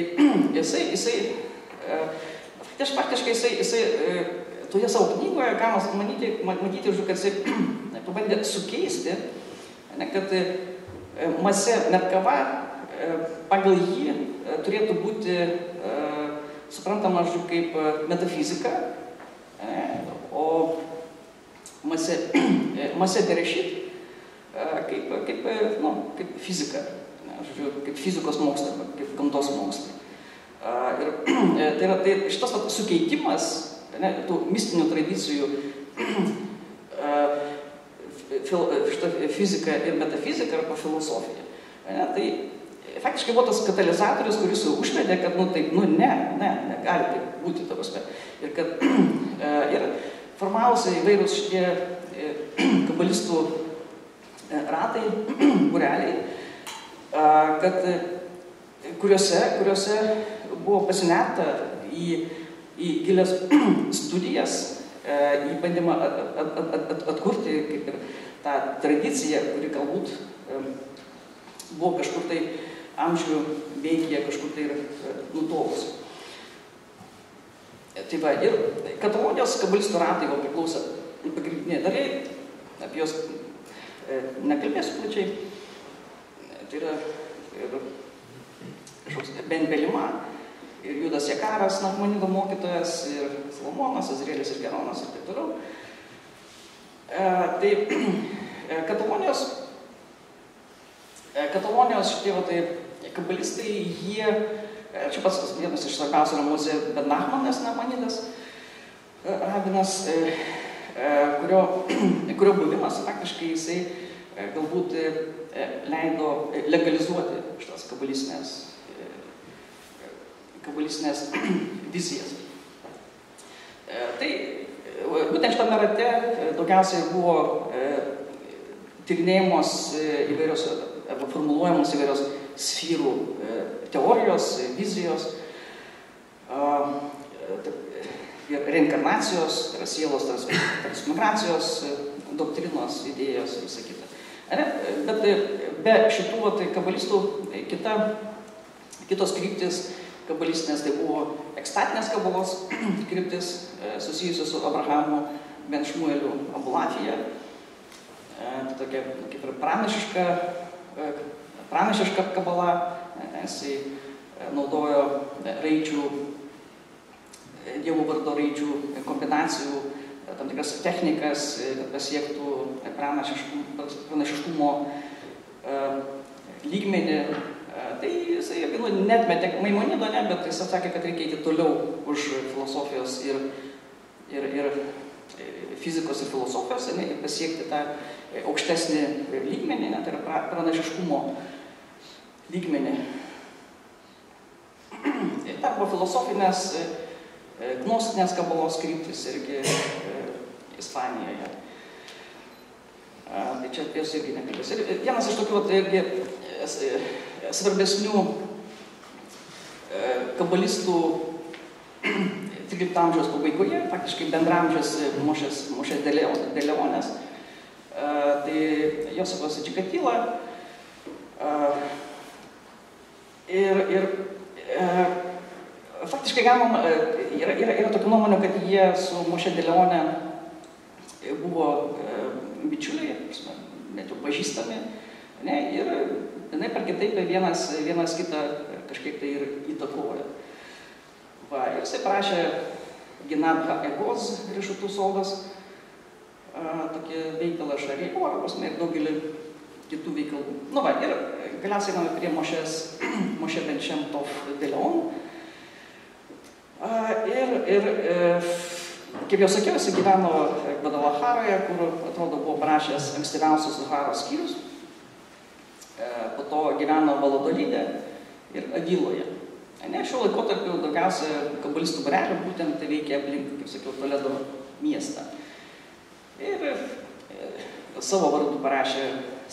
jisai faktiškai toje savo knygoje galima matyti, kad jisai pabandė sukeisti, kad Masė Merkava pagal jį turėtų būti suprantama kaip metafizika, o Masė Berešit kaip fizika, kaip fizikos mokslai, kaip gamtos mokslai. Ir tai šitas sukeitimas tų mistinių tradicijų, fizika ir metafizika arba filosofija. Tai faktiškai buvo tas katalizatorius, kuris užvedė, kad negali taip būti, ta prasme. Ir formavosi įvairūs šitie kabalistų ratai, būreliai, kuriuose buvo pasinerta į gilias studijas, į bandymą atkurti kaip ir tą tradiciją, kuri galbūt buvo kažkur tai amžių bėgyje, kažkur tai ir nutolus. Tai va, ir Katalonijos kabalistų ratai buvo priklausę pagrindiniai nariai, apie juos nekalbėsiu plačiai. Tai yra Ben Belima, ir Judas Jekaras, Nachmanido mokytojas, ir Salomonas, Azrielis ir Geronas ir taip toliau. Tai Katalonijos šitie kabalistai, čia pats vienas iš svarbiausių yra Mozė Ben Nachmanas, Nachmanidas, rabinas, kurio buvimas faktiškai jisai galbūt leido legalizuoti šitas kabalistinės vizijas. Tai būtent šitame rate daugiausiai buvo tyrinėjamos įvairios, arba formuluojamos įvairios sfyrų teorijos, vizijos ir reinkarnacijos, tai yra sielos transmigracijos, doktrinos, idėjos ir visa kita. Bet be šitų kabalistų kitos kryptis kabalistinės, tai buvo ekstatinės kabalos kryptis susijusios su Abrahamu ben Šmueliu Abulafija. Tai tokia kaip ir pranašiška kabala, jisai naudojo raidžių, Dievo vardo raidžių kombinacijų, tam tikras technikas, kad pasiektų pranašiškumo lygmenį. Tai jisai netmetė Maimonido, bet jis atsakė, kad reikia eiti toliau už filosofijos ir fizikos ir filosofijos, ir pasiekti tą aukštesnį lygmenį, tai yra pranašiškumo lygmenį. Ten buvo filosofinės, gnostinės kabalos kryptis irgi Ispanijoje. Tai čia apie jos irgi nekalbės. Ir vienas iš tokių irgi svarbesnių kabalistų 13 amžiaus pabaigoje, faktiškai bendramžis Mošės de Leonės, tai Josefas Čikatila. Ir faktiškai yra tokių nuomonių, kad jie su Mošė de Leone buvo bičiuliai, net jau pažįstami, ir vienaip ar kitaip vienas kitą kažkiek tai ir įtakoja. Ir jisai parašė Ginadha Egoz riešutų sodas, tokį veikalą Šarėjo, ir daugelį kitų veikalų. Ir galiausiai einame prie Mošė ben Šem Tov de Leon. Ir kaip jau sakiau, jis gyveno Gvadalacharoje, kur, atrodo, buvo parašęs ankstyviausius Zoharo skyrius. Po to gyveno Valadolyde ir Aviloje. Šiuo laikotarpiu daugiausia kabalistų būrelių būtent veikia aplink, kaip sakiau, Toledo miestą. Ir savo vardu parašė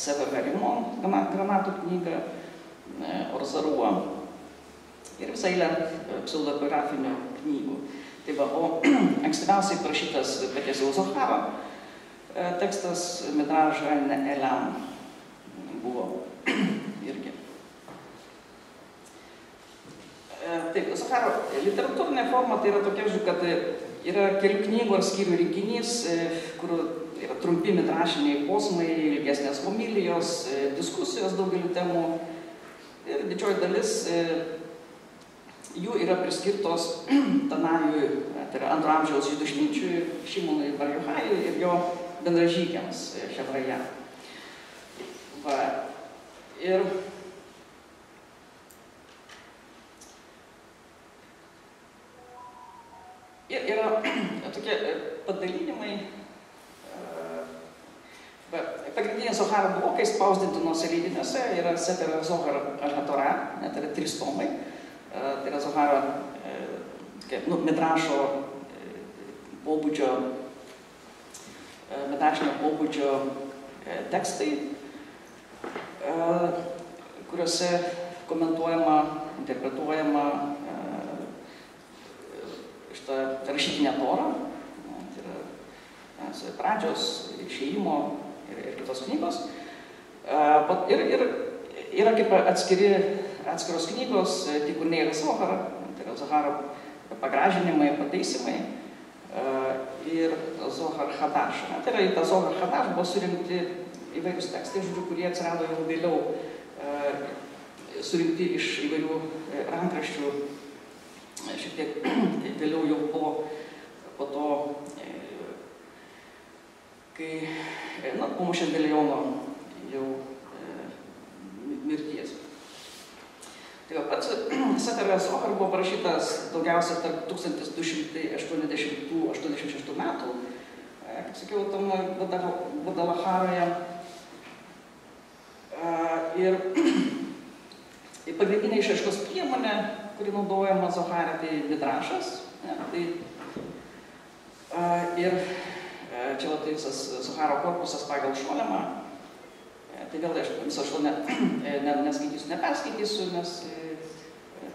Sefer Harimon, granatų knygą, Orzarua ir visą eilę pseudografinių knygų. Tai va, o ankstyviausiai parašytas paties jau Zoharo tekstas Midraž Elam buvo irgi. Taip, Zoharo literatūrinė forma tai yra tokia, kad yra kelių knygų ar skyrių rinkinys, kur yra trumpi midrašiniai posmai, ilgesnės homilijos, diskusijos daugelių temų. Ir didžioji dalis jų yra priskirtos Tanajui, tai yra antro amžiaus žydų išminčiui, Šimonui bar Johajui ir jo bendražygiams Hebraje. Ir yra tokie padalinimai. Pagrindiniai Zoharo blokai spausdintinuose leidiniuose yra Sefer Zohar al-Hatorah, tai yra 3 tomai. Tai yra Zoharo midrašo pobūdžio, midrašinio pobūdžio tekstai, kuriuose komentuojama, interpretuojama šitą rašytinę Torą, tai yra pradžios, išėjimo ir kitos knygos. Ir yra kaip atskiros knygos, tai kur nėra Zohara, tai yra Zoharo pagražinimai, pataisimai ir Zohar Hadash. Tai yra į tą Zohar Hadash buvo surinkti įvairius tekstai, kurie atsirado jau vėliau, surinkti iš įvairių rankraščių, šiek tiek vėliau jau po to, kai po Mošės de Leono jau mirties. Tai pats Sefer Zohar buvo parašytas daugiausia tarp 1280–86 metų, kaip sakiau, tam Gvadalacharoje. Ir pagrindinė išraiškos priemonė, kuri naudojama Zohare, tai midrašas. Ir čia tai visas Zoharo korpusas pagal Šolemą. Tai vėl aš viso šito neskaitysiu, neperskaitysiu, nes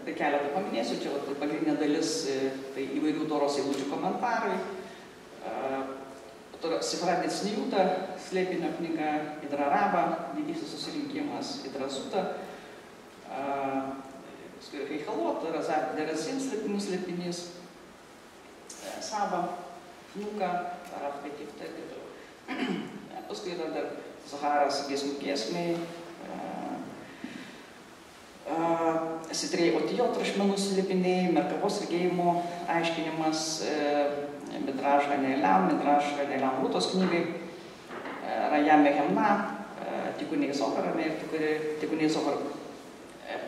Tai keletą paminėsiu, čia pagrindinė dalis, tai įvairių Toros eilučių komentarai. Sifra Decnijuta, slėpinio knyga, Idra Raba, didysis susirinkimas, Idra Suta, Heichalot, Derazin slėpinys, Saba, Fnuka, Rafketifta ir taip toliau. Paskui yra dar Zaharas giesmių giesmiai, Sitrei Otijot rašmenų slėpiniai, Merkavos regėjimo aiškinimas, Midraž Haneilam, Rūtos knygai, Rajam Mehemna, Tikuniai Zoharame ir Tikuniai Zohar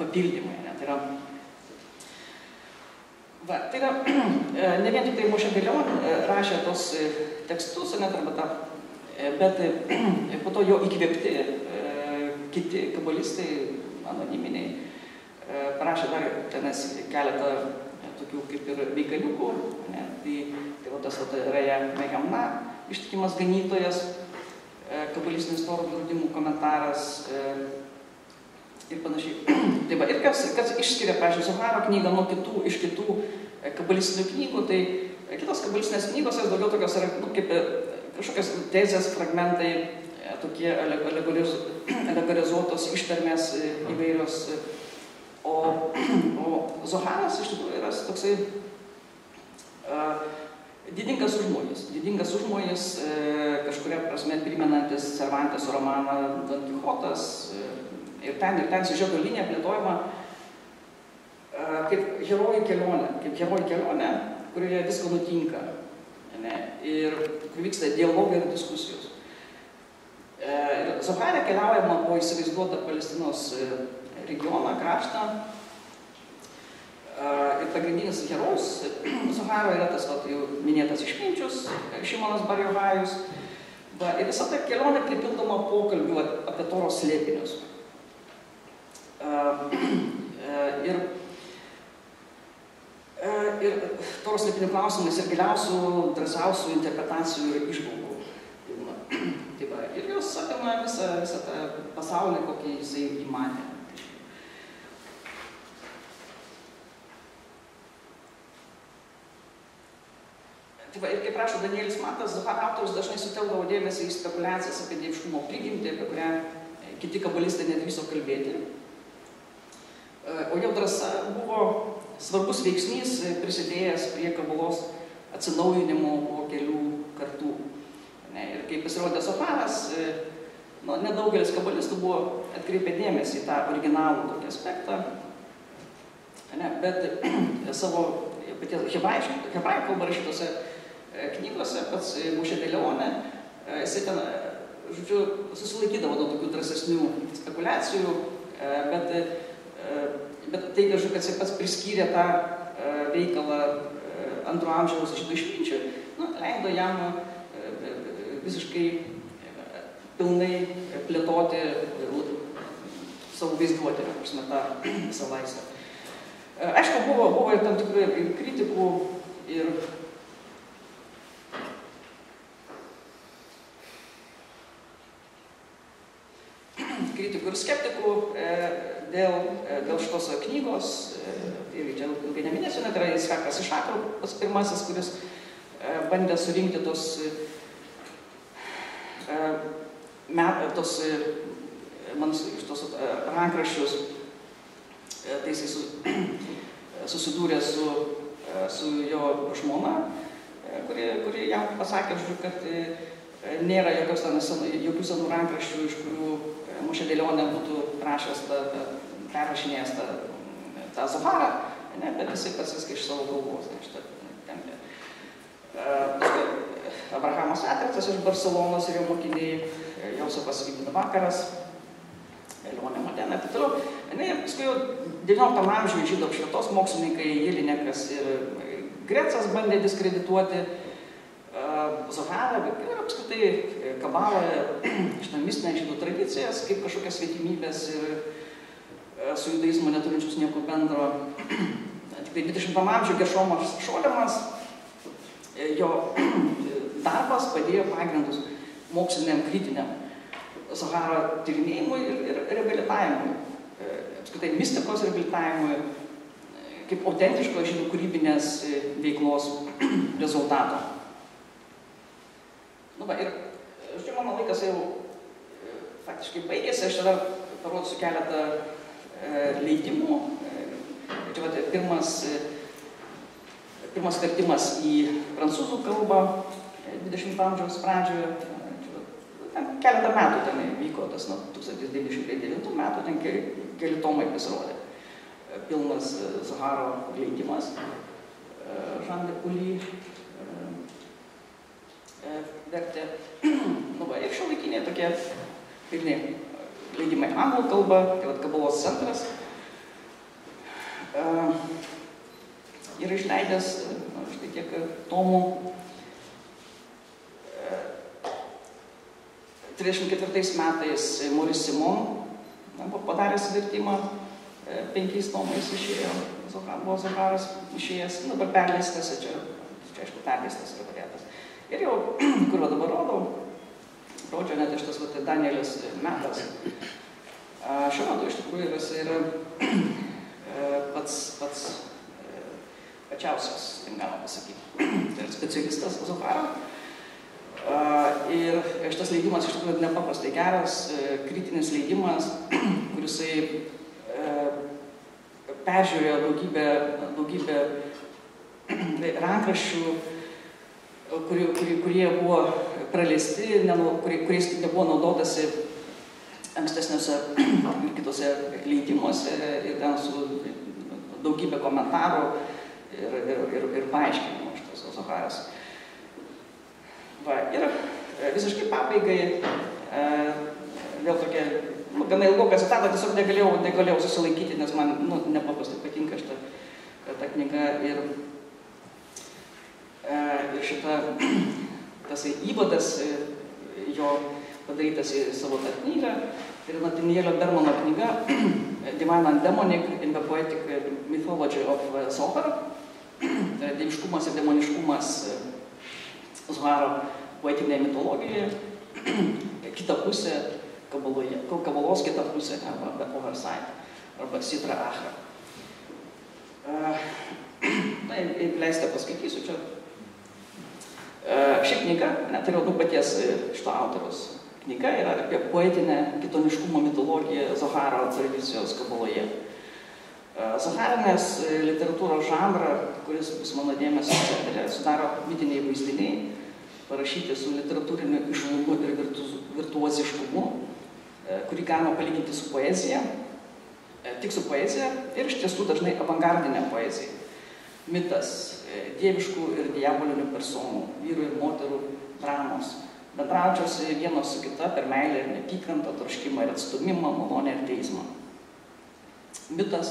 papildymai. Tai yra, ne vien tik tai Mošė Deleon rašė tos tekstus, bet po to jo įkvėpti kiti kabalistai, anoniminiai, parašė dar tenas keletą tokių kaip ir veikaliukų. Tai tas Raja Mehemna, ištikimas ganytojas, kabalistinis Torų draudimų komentaras ir panašiai. Tai va, ir kas išskiria, pavyzdžiui, Zoharo knygą nuo iš kitų kabalistinių knygų, tai kitos kabalistinės knygos, jos daugiau tokios yra kaip kažkokios tezės, fragmentai, tokie alegorizuotos ištarmės įvairios. O Zoharas iš tikrųjų yra toksai didingas užmojis, kažkuria prasme primenantis Cervanteso romaną Don Kichotas, ir ten siužeto linija plėtojama kaip herojų kelionė, kurioje visko nutinka, ir kur vyksta dialogai ir diskusijos. Zohare keliaujama po įsivaizduotą Palestinos regioną, kraštą, ir pagrindinis herojus Zoharo yra tas jau minėtas išminčius, Šimonas Bar Johajus, ir visa ta kelionė pripildoma pokalbių apie Toros slėpinius. Ir Toros slėpinių klausimais ir giliausių, drąsiausių interpretacijų ir išvalgų. Ir jos apima visą tą pasaulį, kokį jisai įmanė. Ir kaip rašo Danielis Matas, Zohar autorius dažnai sutelkdavo dėmesį į spekulacijas apie dieviškumo prigimtį, apie kurią kiti kabalistai nedrįso kalbėti. O jo drąsa buvo svarbus veiksnys prisidėjęs prie kabalos atsinaujinimo po kelių kartų. Ir kai pasirodė Zoharas, nedaugelis kabalistų buvo atkreipę dėmesį į tą originalų tokį aspektą, bet savo hebrajų kalbą rašytose knygose, pats Mošė Deleone, jisai ten, žodžiu, susilaikydavo nuo tokių drąsesnių spekulacijų, bet tai, kad jisai pats priskyrė tą veikalą antro amžiaus žydų išminčių, leido jam visiškai pilnai plėtoti savo vaizduotę, tą visą laisvę. Aišku, buvo ir tam tikrų ir kritikų, ir skeptikų dėl šitos knygos. Ir čia ilgai neminėsiu, tai yra Ishakas Išakro, pats pirmasis, kuris bandė surinkti tos rankraščius. Tai jisai susidūrė su jo žmona, kuri jam pasakė, kad nėra jokių senų rankraščių, iš kurių Mošė Deleone būtų prašęs perrašinėjęs tą Zoharą, bet jisai pats viską iš savo galvos. Abrahamas Atricas iš Barcelonos ir jo mokiniai, Josefas Ibn Vakaras, Leonė Modena ir taip toliau. Paskui jau 19 amžiuje žydų apšvietos mokslininkai Jelinekas ir Grecas bandė diskredituoti Zoharą, bet ir apskritai kabaloje šitą mistinę žydų tradicijas, kaip kažkokias svetimybės ir su judaizmu neturinčius nieko bendro. Tik tai 20 amžiuje Gešomas Šolemas, jo darbas padėjo pagrindus moksliniam kritiniam Zoharo tyrinėjimui ir reabilitavimui, apskritai mistikos reabilitavimui, kaip autentiško žydų kūrybinės veiklos rezultato. Nu va, ir štai mano laikas jau faktiškai baigėsi, aš tada parodysiu keletą leidimų. Čia va, pirmas vertimas į prancūzų kalbą 20 amžiaus pradžioje. Keletą metų ten vyko, tas nuo 1909 metų, ten keli tomai pasirodė. Pilnas Zaharo leidimas, Jean de Pouly vertė. Nu va, ir šiuolaikiniai tokie pilni leidimai anglų kalba, tai vat Kabalos centras. Yra išleidęs štai tiek tomų. 34 metais Maurice Simon padaręs vertimą, 5 tomais išėjo, buvo Zaharas išėjęs, dabar perleistas, čia aišku perleistas yra variantas. Ir jau, kur dabar rodžio net iš tas Danielis Metas. Šiuo metu iš tikrųjų jis yra pats pačiausias, taip galima pasakyti, tai yra specialistas Zaharo. Ir šitas leidimas iš tikrųjų nepaprastai geras, kritinis leidimas, kurisai peržiūrėjo daugybę rankraščių, kurie buvo praleisti, kuriais nebuvo naudotasi ankstesniuose ir kitose leidimuose, ir ten su daugybė komentarų ir paaiškinimų šitas Zaharas. Va, ir visiškai pabaigai, vėl tokia gana ilgoka citata, tiesiog negalėjau susilaikyti, nes man nepaprastai patinka šita knyga ir tasai įvadas jo padarytas į savo tą knygą. Tai yra Nathanielio Bermano knyga Divine and Demonic in the Poetic Mythology of Zohar. Tai yra dieviškumas ir demoniškumas Zoharo poetinėje mitologijoje. Kita pusė Kabaloje, Kabalos kita pusė, arba Oversight, arba Sitra Achra. Na, jeigu leisite, paskaitysiu čia. Ši knyga, net yra paties šito autoriaus knyga, yra apie poetinę kitoniškumo mitologiją Zoharo tradicijos Kabaloje. Zaharinės literatūros žanrą, kuris bus mano dėmesio centre, sudaro mitiniai vaizdiniai, parašyti su literatūriniu išlumu ir virtuoziškumu, kurį galima palyginti su poezija, tik su poezija ir iš tiesų dažnai avangardinė poezija. Mitas, dieviškų ir diabolinių personų, vyrų ir moterų dramos, bendraujančios vienos su kita per meilę ir neapykantą, troškimą ir atstumimą, malonę ir teismą. Mitas,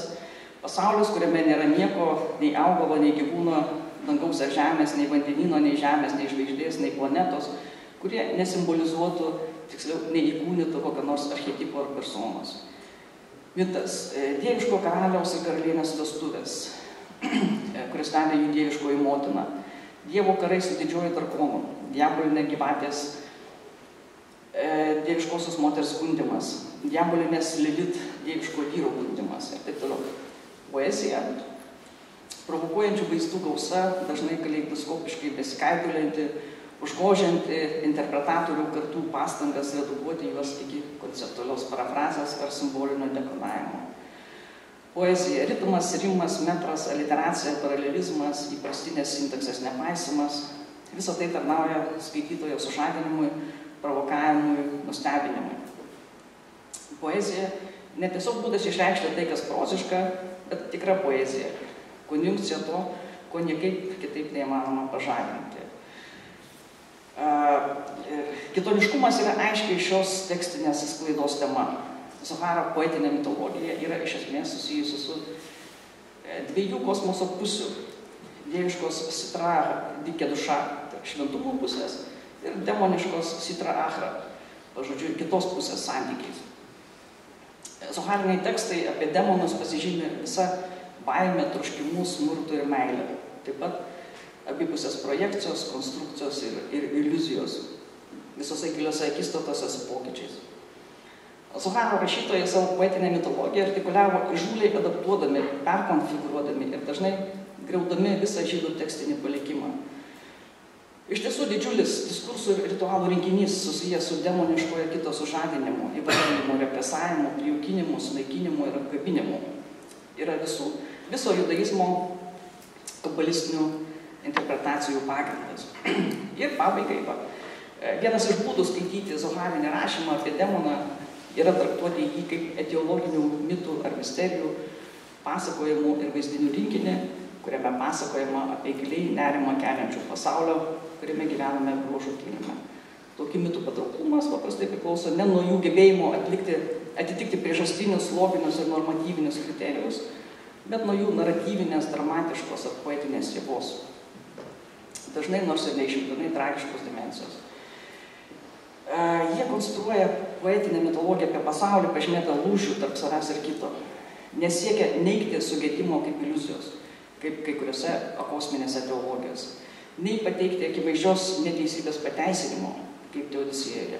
pasaulis, kuriame nėra nieko, nei augalo, nei gyvūno, dangaus ar žemės, nei vandenyno, nei žemės, nei žvaigždės, nei planetos, kurie nesimbolizuotų, tiksliau, neįkūnytų kokią nors archetipo ar personos. Mitas, dieviško karaliaus ir karalienės vestuvės, kuris vedė jų dieviškoji motina, dievo karai su didžiuoju drakonu, diabolinė gyvatės, dieviškosios moters gundymas, diabolinės Lilit dieviško vyro gundymas ir taip toliau. Poezija, provokuojančių vaizdų gausa, dažnai kaleidoskopiškai besikaitaliojanti, užgožianti interpretatorių kartų pastangas redukuoti juos iki konceptualios parafrazės ar simbolinio dekonavimo. Poezija, ritmas, rimas, metras, aliteracija, paralelizmas, įprastinės sintaksės nepaisymas, visa tai tarnauja skaitytojo sužadinimui, provokavimui, nustebinimui. Poezija ne tiesiog būdas išreikšti tai, kas proziška, bet tikra poezija, konjunkcija to, ko niekaip kitaip neįmanoma pažadinti. Kitoniškumas yra aiškiai šios tekstinės sklaidos tema. Zoharo poetinė mitologija yra iš esmės susijusi su dviejų kosmoso pusių. Dieviškos Sitra Dikedusha, šventumo pusės, ir demoniškos Sitra Achra, pažodžiu, kitos pusės santykiais. Zohariniai tekstai apie demonus pasižymi visa baimė, troškimų, smurtų ir meilė. Taip pat abipusės projekcijos, konstrukcijos ir iliuzijos visose giliose akistatose su pokyčiais. Zoharo rašytojai savo poetinę mitologiją artikuliavo įžūliai adaptuodami, perkonfigūruodami ir dažnai griaudami visą žydų tekstinį palikimą. Iš tiesų didžiulis diskursų ir ritualų rinkinys susijęs su demoniškojo kito sužadinimu, įvardinimu, represavimu, prijaukinimu, sunaikinimu ir apkabinimu. Yra viso judaizmo kabalistinių interpretacijų pagrindas. Ir pabaigai, vienas iš būdų skaityti zoharinį rašymą apie demoną yra traktuoti jį kaip etiologinių mitų ar misterijų, pasakojimų ir vaizdinių rinkinį, kuriame pasakojama apie giliai nerimą keliančių pasaulio, kuriame gyvename bruožų tyrime. Tokių mitų patrauklumas paprastai priklauso ne nuo jų gebėjimo atitikti priežastinius, loginius ir normatyvinius kriterijus, bet nuo jų naratyvinės, dramatiškos ar poetinės jėgos. Dažnai, nors ir neišimtinai tragiškos dimensijos. Jie konstruoja poetinę mitologiją apie pasaulį pažymėtą lūžių tarp savęs ir kito. Nesiekia neigti sugėtimo kaip iliuzijos, kaip kai kuriuose akosminėse teologijos. Nei pateikti akivaizdžios neteisybės pateisinimo, kaip Teodicėjoje.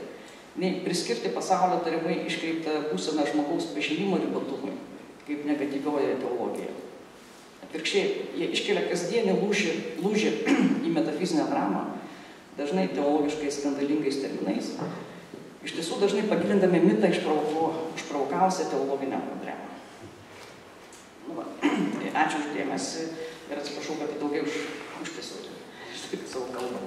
Nei priskirti pasaulio tariamai iškreiptą būseną žmogaus pažinimo ribotumui, kaip negatyvioje teologijoje. Atvirkščiai, jie iškelia kasdienį lūžį į metafizinę dramą, dažnai teologiškai skandalingais terminais, iš tiesų dažnai pagilindami mitą išprovokavusią teologinę problemą. Ačiū už dėmesį ir atsiprašau, kad ilgai užtęsiau ištikti savo kalbą.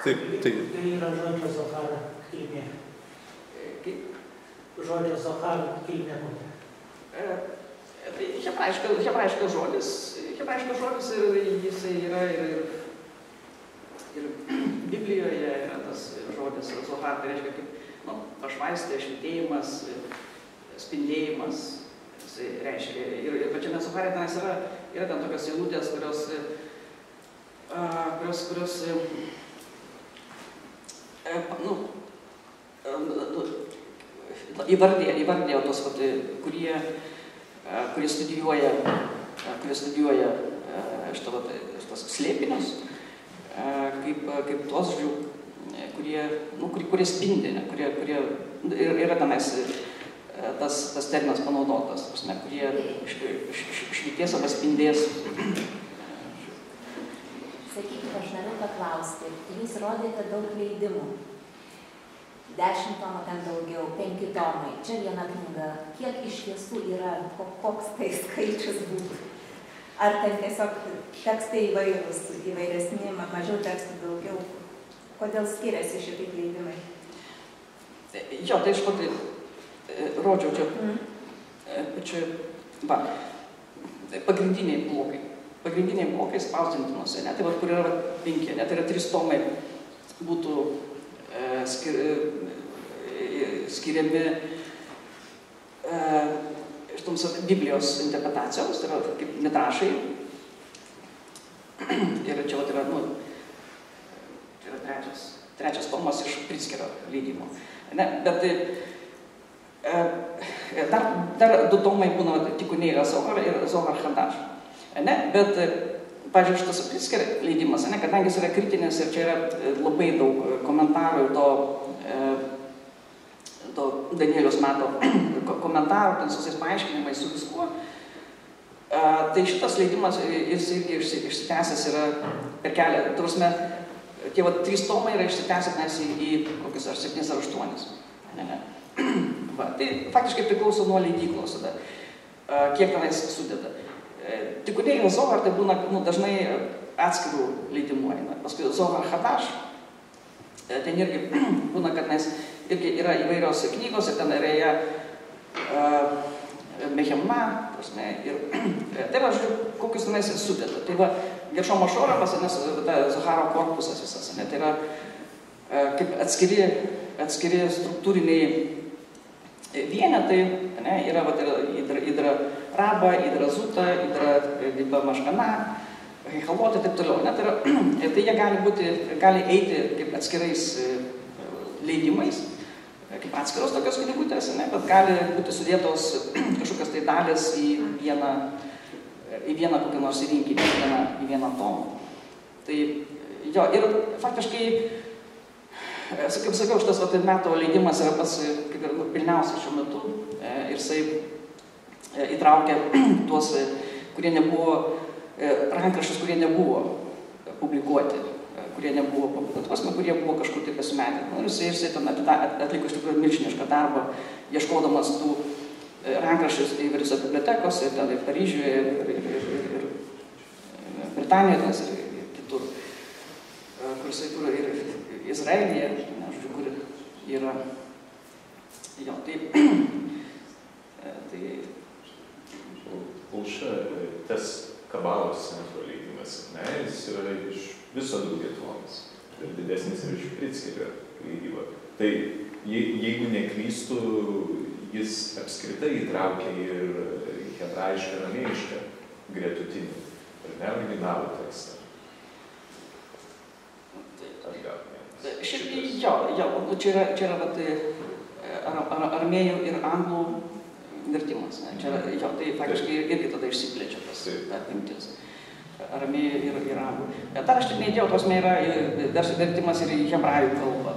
Taip. Tai yra žodžio Zoharo kilmė. Kaip? Žodžio Zoharo kilmė būtų. Tai hebrajiškas žodis ir jisai yra ir Biblijoje yra tas žodis Zohar, tai reiškia kaip pašvaistė, švitėjimas, spindėjimas, jisai reiškia. Ir pačiame Zohare tenais yra ten tokios eilutės, kurios įvardėjo tos, kurie studijuoja šitos slėpinius, kaip tos, kurie spindi, kurie yra tenais tas terminas panaudotas, kurie švities arba spindės. Sakykite, aš noriu paklausti, jūs rodėte daug leidimų. 10 tomų, ten daugiau, 5 tomai, čia viena knyga. Kiek iš tiesų yra, koks tai skaičius būtų? Ar ten tiesiog tekstai įvairūs, įvairesni, mažiau tekstų, daugiau? Kodėl skiriasi šitai leidimai? Jo, tai aš pati rodžiau čia, pagrindiniai blokai. Pagrindiniai blokai spausdintinuose, tai kur yra 5, tai yra 3 tomai būtų skiriami šitoms Biblijos interpretacijoms, tai yra kaip midrašai. Ir čia yra, tai yra trečias tomas iš Pritzkerio leidimo. Bet dar 2 tomai būna tikuniai yra Zohar ir Zohar Hadash. Bet, pavyzdžiui, šitas Pritzkerio leidimas, kadangi jis yra kritinis ir čia yra labai daug komentarų ir to Danieliaus meto komentarų, ten su visais paaiškinimais, su viskuo, tai šitas leidimas, jis irgi išsitęsęs yra per kelią. Turusme, tie 3 tomai yra išsitęsęs į kokius ar 7 ar 8. Tai faktiškai priklauso nuo leidyklos, kiek tenais sudeda. Tikuniai ir Zohar tai būna dažnai atskirų leidimų eina. Paskui Zohar Hadash, ten irgi būna, kad irgi yra įvairios knygos ir ten yra Mehemna, ir tai va, žiūrėjau, kokius tenais sudeda. Tai va, Geršomo Šoramas, Zoharo korpusas visas, tai yra kaip atskiri struktūriniai vienetai, yra Idra Raba, Idra Zuta, Idra Maškana, Hechalot ir taip toliau. Tai jie gali eiti kaip atskirais leidimais, kaip atskiros tokios knygutės, bet gali būti sudėtos kažkokios tai dalis į vieną kokią nors rinkinį, į vieną tomą. Tai Jo, ir faktiškai, kaip sakiau, šitas meto leidimas yra pats kaip ir pilniausias šiuo metu ir jisai įtraukia tuos, kurie nebuvo, rankraščius, kurie nebuvo publikuoti, kurie nebuvo publikuoti, kurie buvo kažkur tai pasimetę. Ir jisai ten atliko iš tikrųjų milžinišką darbą, ieškodamas tų rankraščius įvairiose bibliotekose, ten ir Paryžiuje, ir Britanijoje, ir kitur. Kur jisai kur ir Izraelyje, žodžiu, kur yra, jo, tai Pulša, tas Kabalos centro leidimas, jis yra iš viso Daugiatomis ir didesnis ir iš Pritzkerio leidyba. Tai jeigu neklystų, jis apskritai įtraukia ir hebrajišką, ramėjišką gretutinį ir neoriginalų tekstą. Šiaip jo, čia yra armėjų ir anglų vertimas. Čia yra, jo, tai faktiškai irgi tada išsiplečia tas apimtis. Armėjų ir anglų. Dar aš tik neįdėjau, tos yra vertimas ir į hebrajų kalbą.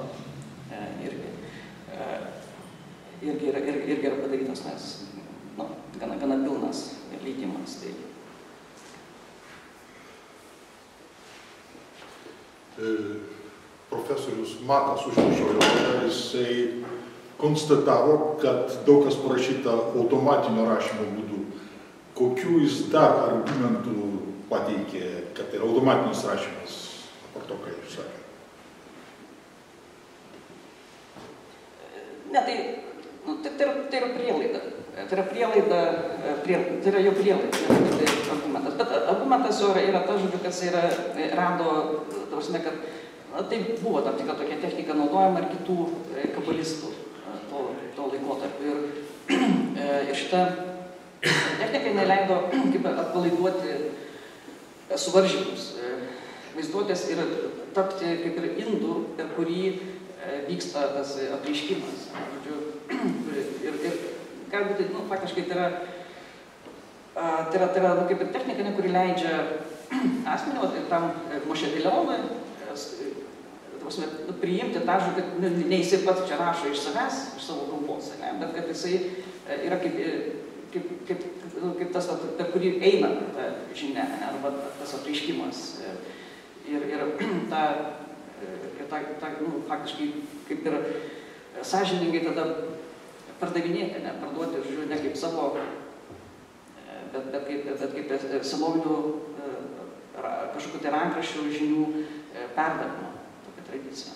Irgi yra padarytas, nes gana pilnas leidimas. Tai. Profesorius Matas užrašojo, jisai konstatavo, kad daug kas parašyta automatinio rašymo būdu. Kokių jis dar argumentų pateikė, kad tai yra automatinis rašymas, apart to, ką jūs sakė? Ne, tai yra prielaida. Tai yra jo prielaida, tai argumentas. Bet argumentas yra tas, žodžiu, kad jis rado, kad tai buvo tam tikra tokia technika naudojama ir kitų kabalistų to laikotarpio. Ir šita technika neleido atpalaiduoti suvaržymus vaizduotės ir tapti kaip ir indų, per kurį vyksta tas apreiškimas. Ir gali būti, faktiškai tai yra kaip ir technika, kuri leidžia asmenį, tam Mošė-Dėlionui, priimti tą žodį, kad ne jisai pats čia rašo iš savęs, iš savo kalbos, bet kad jisai yra kaip tas, per kurį eina ta žinia, arba tas apreiškimas. Ir faktiškai kaip ir sąžiningai tada pardavinėti, parduoti, žodžiu, ne kaip savo, bet kaip senovinių kažkokių tai rankraščių žinių perdavimo, tokia tradicija.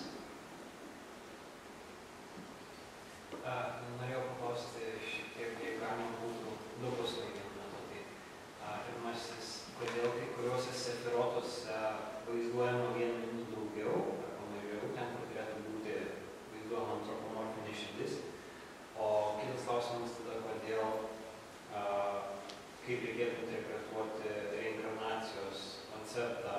Norėjau paklausti šiek tiek, jei galima būtų du puslapių metu. Pirmasis, kodėl kai kuriuose sefirotose vaizduojama vienu daugiau arba mažiau, ten kur turėtų būti vaizduojama antropomorfinė širdis. O kitas klausimas tada, kodėl, kaip reikėtų interpretuoti reinkarnacijos konceptą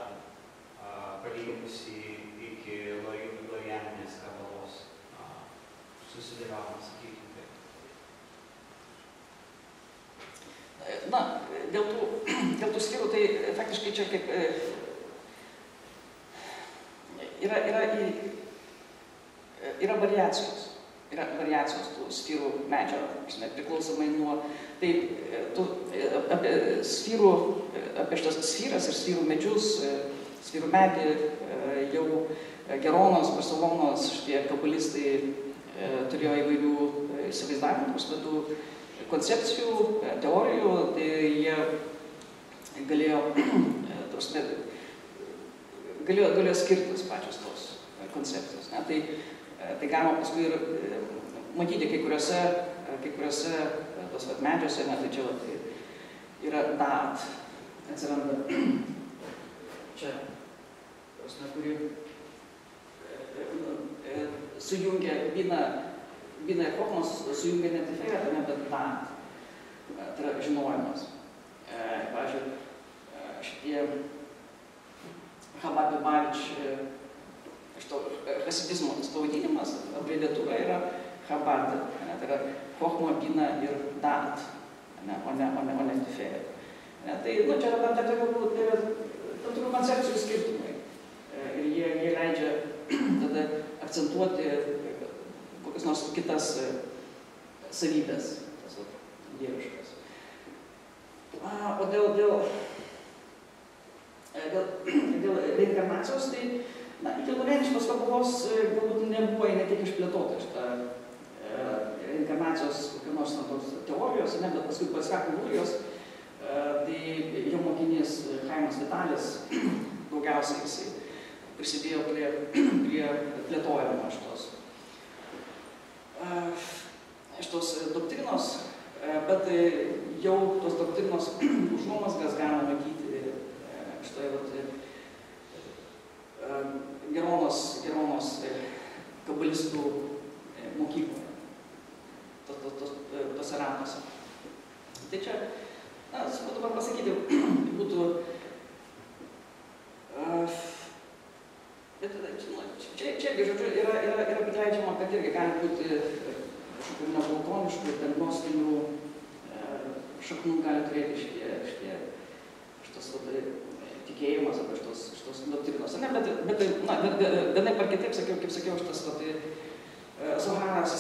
palyginus iki Lorianinės kabalos susidėliavimas, sakykime taip. Na, dėl tų skirų, tai faktiškai čia kaip yra variacijos. Yra variacijos tų sfyrų medžio, priklausomai nuo, tai apie šitas sfyras ir sfyrų medžius, sfyrų medį jau Geronos, Barcelonos šitie kabalistai turėjo įvairių įsivaizdavimų, tų koncepcijų, teorijų, tai jie galėjo skirtis pačios tos koncepcijos. Tai galima paskui ir matyti kai kuriuose tos medžiuose, tai čia yra dat, atsiranda čia, kuri sujungia Bina ir Chochmas, sujungia ne Tiferetą, bet dat, tai yra žinojimas. Pavyzdžiui, šitie Chabad Lubavitch hasidizmo pavadinimas, abreviatūra yra Chabad, tai yra Chochma, Bina ir dat, o ne Tiferet. Tai čia yra tam tikrų koncepcijų skirtumai. ir jie leidžia tada akcentuoti kokias nors kitas savybės, tas dieviškas. O dėl reinkarnacijos, tai iki lovėniškos fabulos galbūt nebuvo ne tik išplėtota šitą reinkarnacijos kokios nors tos teorijos, bet paskui pasveko Lūrijos, tai jo mokinys Chaimas Vitalis daugiausiai jisai prisidėjo prie plėtojimo šitos doktrinos, bet jau tos doktrinos užuomazgas galima matyti šitoje Geronos kabalistų mokykloje, tose ratuose. Tai čia, sunku dabar pasakyti, būtų, čia žodžiu, yra prileidžiama, kad irgi gali būti kažkokių neplatoniškų, gnostinių šaknų gali turėti šitas tikėjimas arba šitos doktrinos. Bet vienaip ar kitaip, kaip sakiau, šitas Zoharas,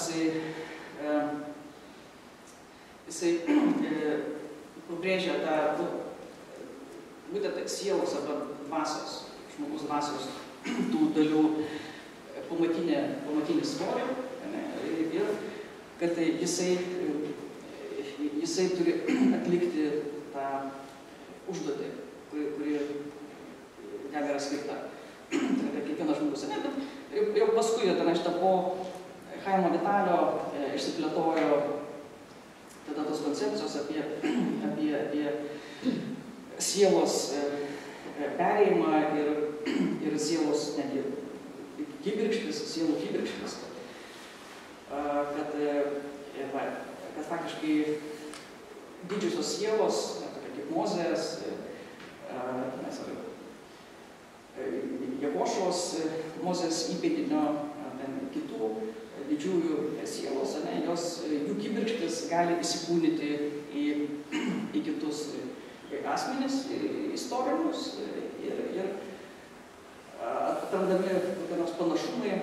jisai pabrėžia tą būtent sielos arba dvasios, žmogus dvasios tų dalių pamatinį svorį ir kad jisai turi atlikti tą užduotį, kuri jam yra skirta. Tai kiekvienas žmogus, bet jau paskui šitą po Chaimo Vitalio išsiplėtojo tada tos koncepcijos apie sielos perėjimą ir sielos netgi kibirkštis, sielų kibirkštis, kad faktiškai didžiosios sielos, tokia kaip Mozės, Jehošos, Mozės įpėdinio, kitų didžiųjų sielos, jų kibirkštis gali įsikūnyti į kitus asmenis, istorinius ir atrandami kokie nors panašumai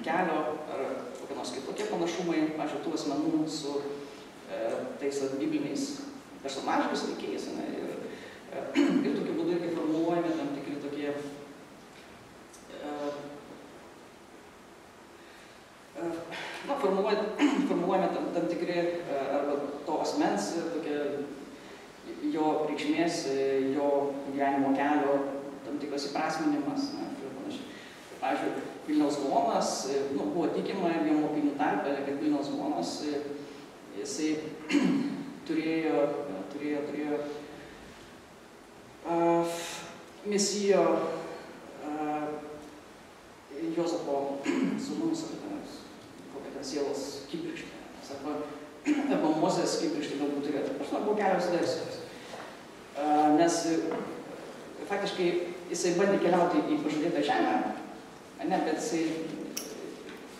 kelio ar kokie nors kitokie panašumai, pavyzdžiui, tų asmenų su tais bibliniais personažais veikėjais ir tokiu būdu irgi formuluojami tam tikri tokie formuojami tam tikri arba to asmens tokie jo reikšmės, jo gyvenimo kelio tam tikras įprasminimas. Pavyzdžiui, Vilniaus Gaonas, buvo tikima ir jo mokinių tarpe, kad Vilniaus Gaonas jisai turėjo Mesijo Jozapo sūnus, kokia ten sielos kibirkštė, arba Mozės kibirkštė galbūt turėtų. Aš buvo kelios versijos. Nes faktiškai jisai bandė keliauti į pažadėtą žemę, bet jisai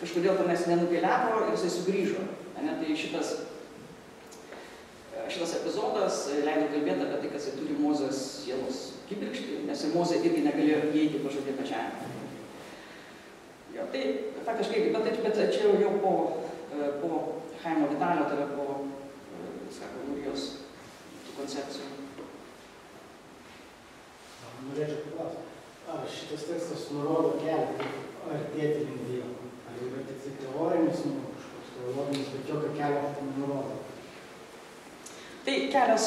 kažkodėl tenais nenukeliavo ir jisai sugrįžo. Tai šitas epizodas leido kalbėti apie tai, kad jisai turi Mozės sielos kibirkštį, nes ir Mozė irgi negalėjo įeiti į pažadėtą žemę. Tai faktiškai, bet čia jau po Chaimo Vitalio, tai yra po Lūrijos koncepcijų. Norėčiau paklausti, ar šitas tekstas nurodo kelią, kaip artėti link Dievo? Ar yra tik teorinis, kažkoks teologinis, bet jokio kelio tai nenurodo? Tai kelias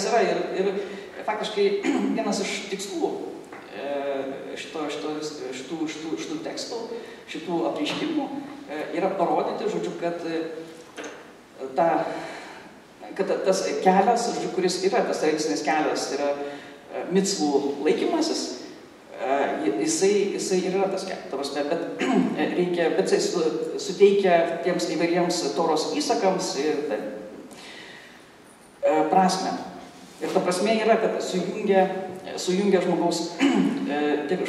yra ir faktiškai vienas iš tikslų šitų tekstų, šitų apreiškimų yra parodyti, žodžiu, kad tas kelias, žodžiu, kuris yra tas tradicinis kelias, yra micvų laikymasis, jisai yra tas kelias, bet jisai suteikia tiems įvairiems Toros įsakams prasme. Ir ta prasme yra, kad sujungia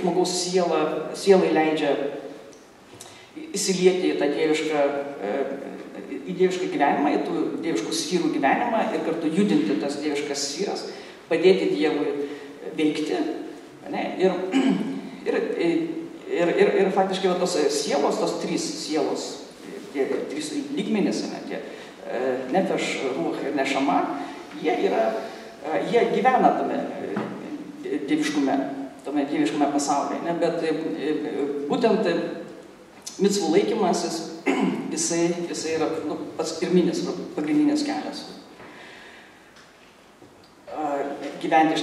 žmogaus sielai leidžia įsilieti į tą dievišką gyvenimą, į tų dieviškų sfyrų gyvenimą ir kartu judinti tas dieviškas sfyras, padėti Dievui veikti, Ne? Ir faktiškai va, tos sielos, tos trys sielos, tie trys lygmenys, ne, tie nefeš, ruch ir nešama, jie gyvena tame dieviškume pasaulyje. Ne? Bet būtent micvų laikymasis, jisai yra pats pirminis, pagrindinis kelias. Gyventi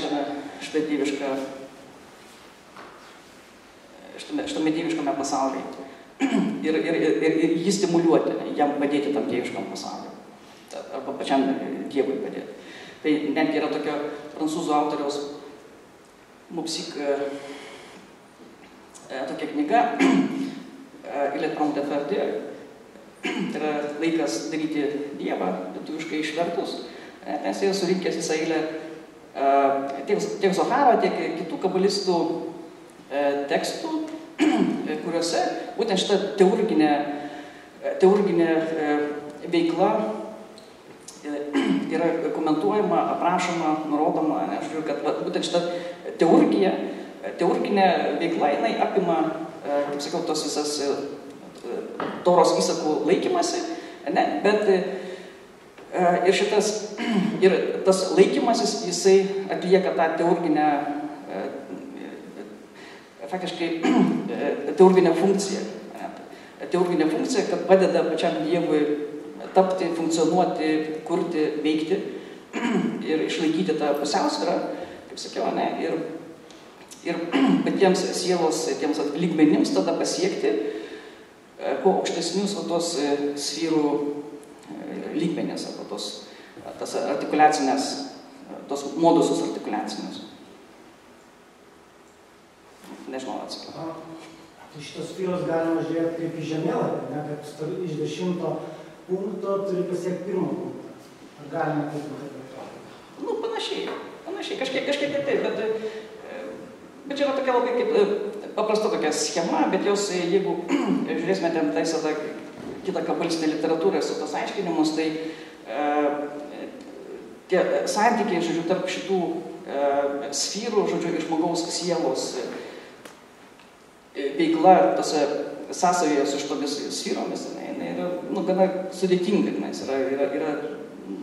šitame dieviškame pasaulyje. Ir jį stimuliuoti, jam padėti tam dieviškam pasauliui. Arba pačiam Dievui padėti. Tai netgi yra tokia prancūzų autoriaus Mupsik tokia knyga Il est temps de faire Dieu. Tai yra laikas daryti Dievą, lietuviškai išvertus. Ten jis yra surinkęs visą eilę tiek Zoharo, tiek kitų kabalistų tekstų, kuriuose būtent šita teurginė veikla yra komentuojama, aprašoma, nurodoma. Aš žiūriu, kad būtent šita teurginė veikla, jinai apima, kaip sakiau, tos visas Toros įsakų laikymasi, ne? Bet ir tas laikymasis, jisai atlieka tą faktiškai teurginę funkciją. Teurginę funkciją, kad padeda pačiam Dievui tapti, funkcionuoti, kurti, veikti ir išlaikyti tą pusiausvyrą, kaip sakiau, ne? Ir patiems sielos, tiems lygmenims tada pasiekti kuo aukštesnius tos sfyrų lygmenės, arba tas artikuliacinės, tos modusus artikuliacinius. Nežinau, atsakiau. Tai šitos sfyros galima žiūrėti kaip į žemėlapį, ne, kad iš 10 punkto turi pasiekti 1 punktą. Ar galima taip interpretuoti? Nu, panašiai, kažkiek taip, bet čia yra tokia labai kaip paprasta tokia schema, bet jos, jeigu žiūrėsime ten tą kitą kabalistinę literatūrą su tos aiškinimus, tai tie santykiai, žodžiu, tarp šitų sfyrų, žodžiu, iš žmogaus sielos veikla tose sąsajoje su šitomis sfyromis, jinai yra, nu, gana sudėtinga, nes yra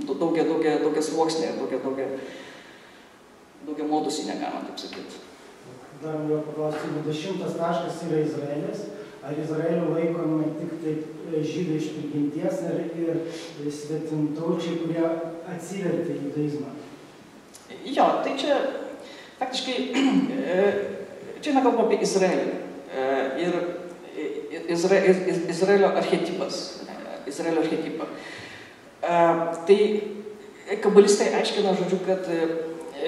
daugia sluoksnė, daugia modusį negalima, taip sakyti. Dar noriu paklausti, 10 taškas yra Izraelis. Ar Izraelio laikomi tik taip žydai iš prigimties ir svetimtaučiai, kurie atsivertė į judaizmą? Jo, tai čia faktiškai čia nekalbu apie Izraelį. Ir Izraelio archetipas. Tai kabalistai aiškina, žodžiu, kad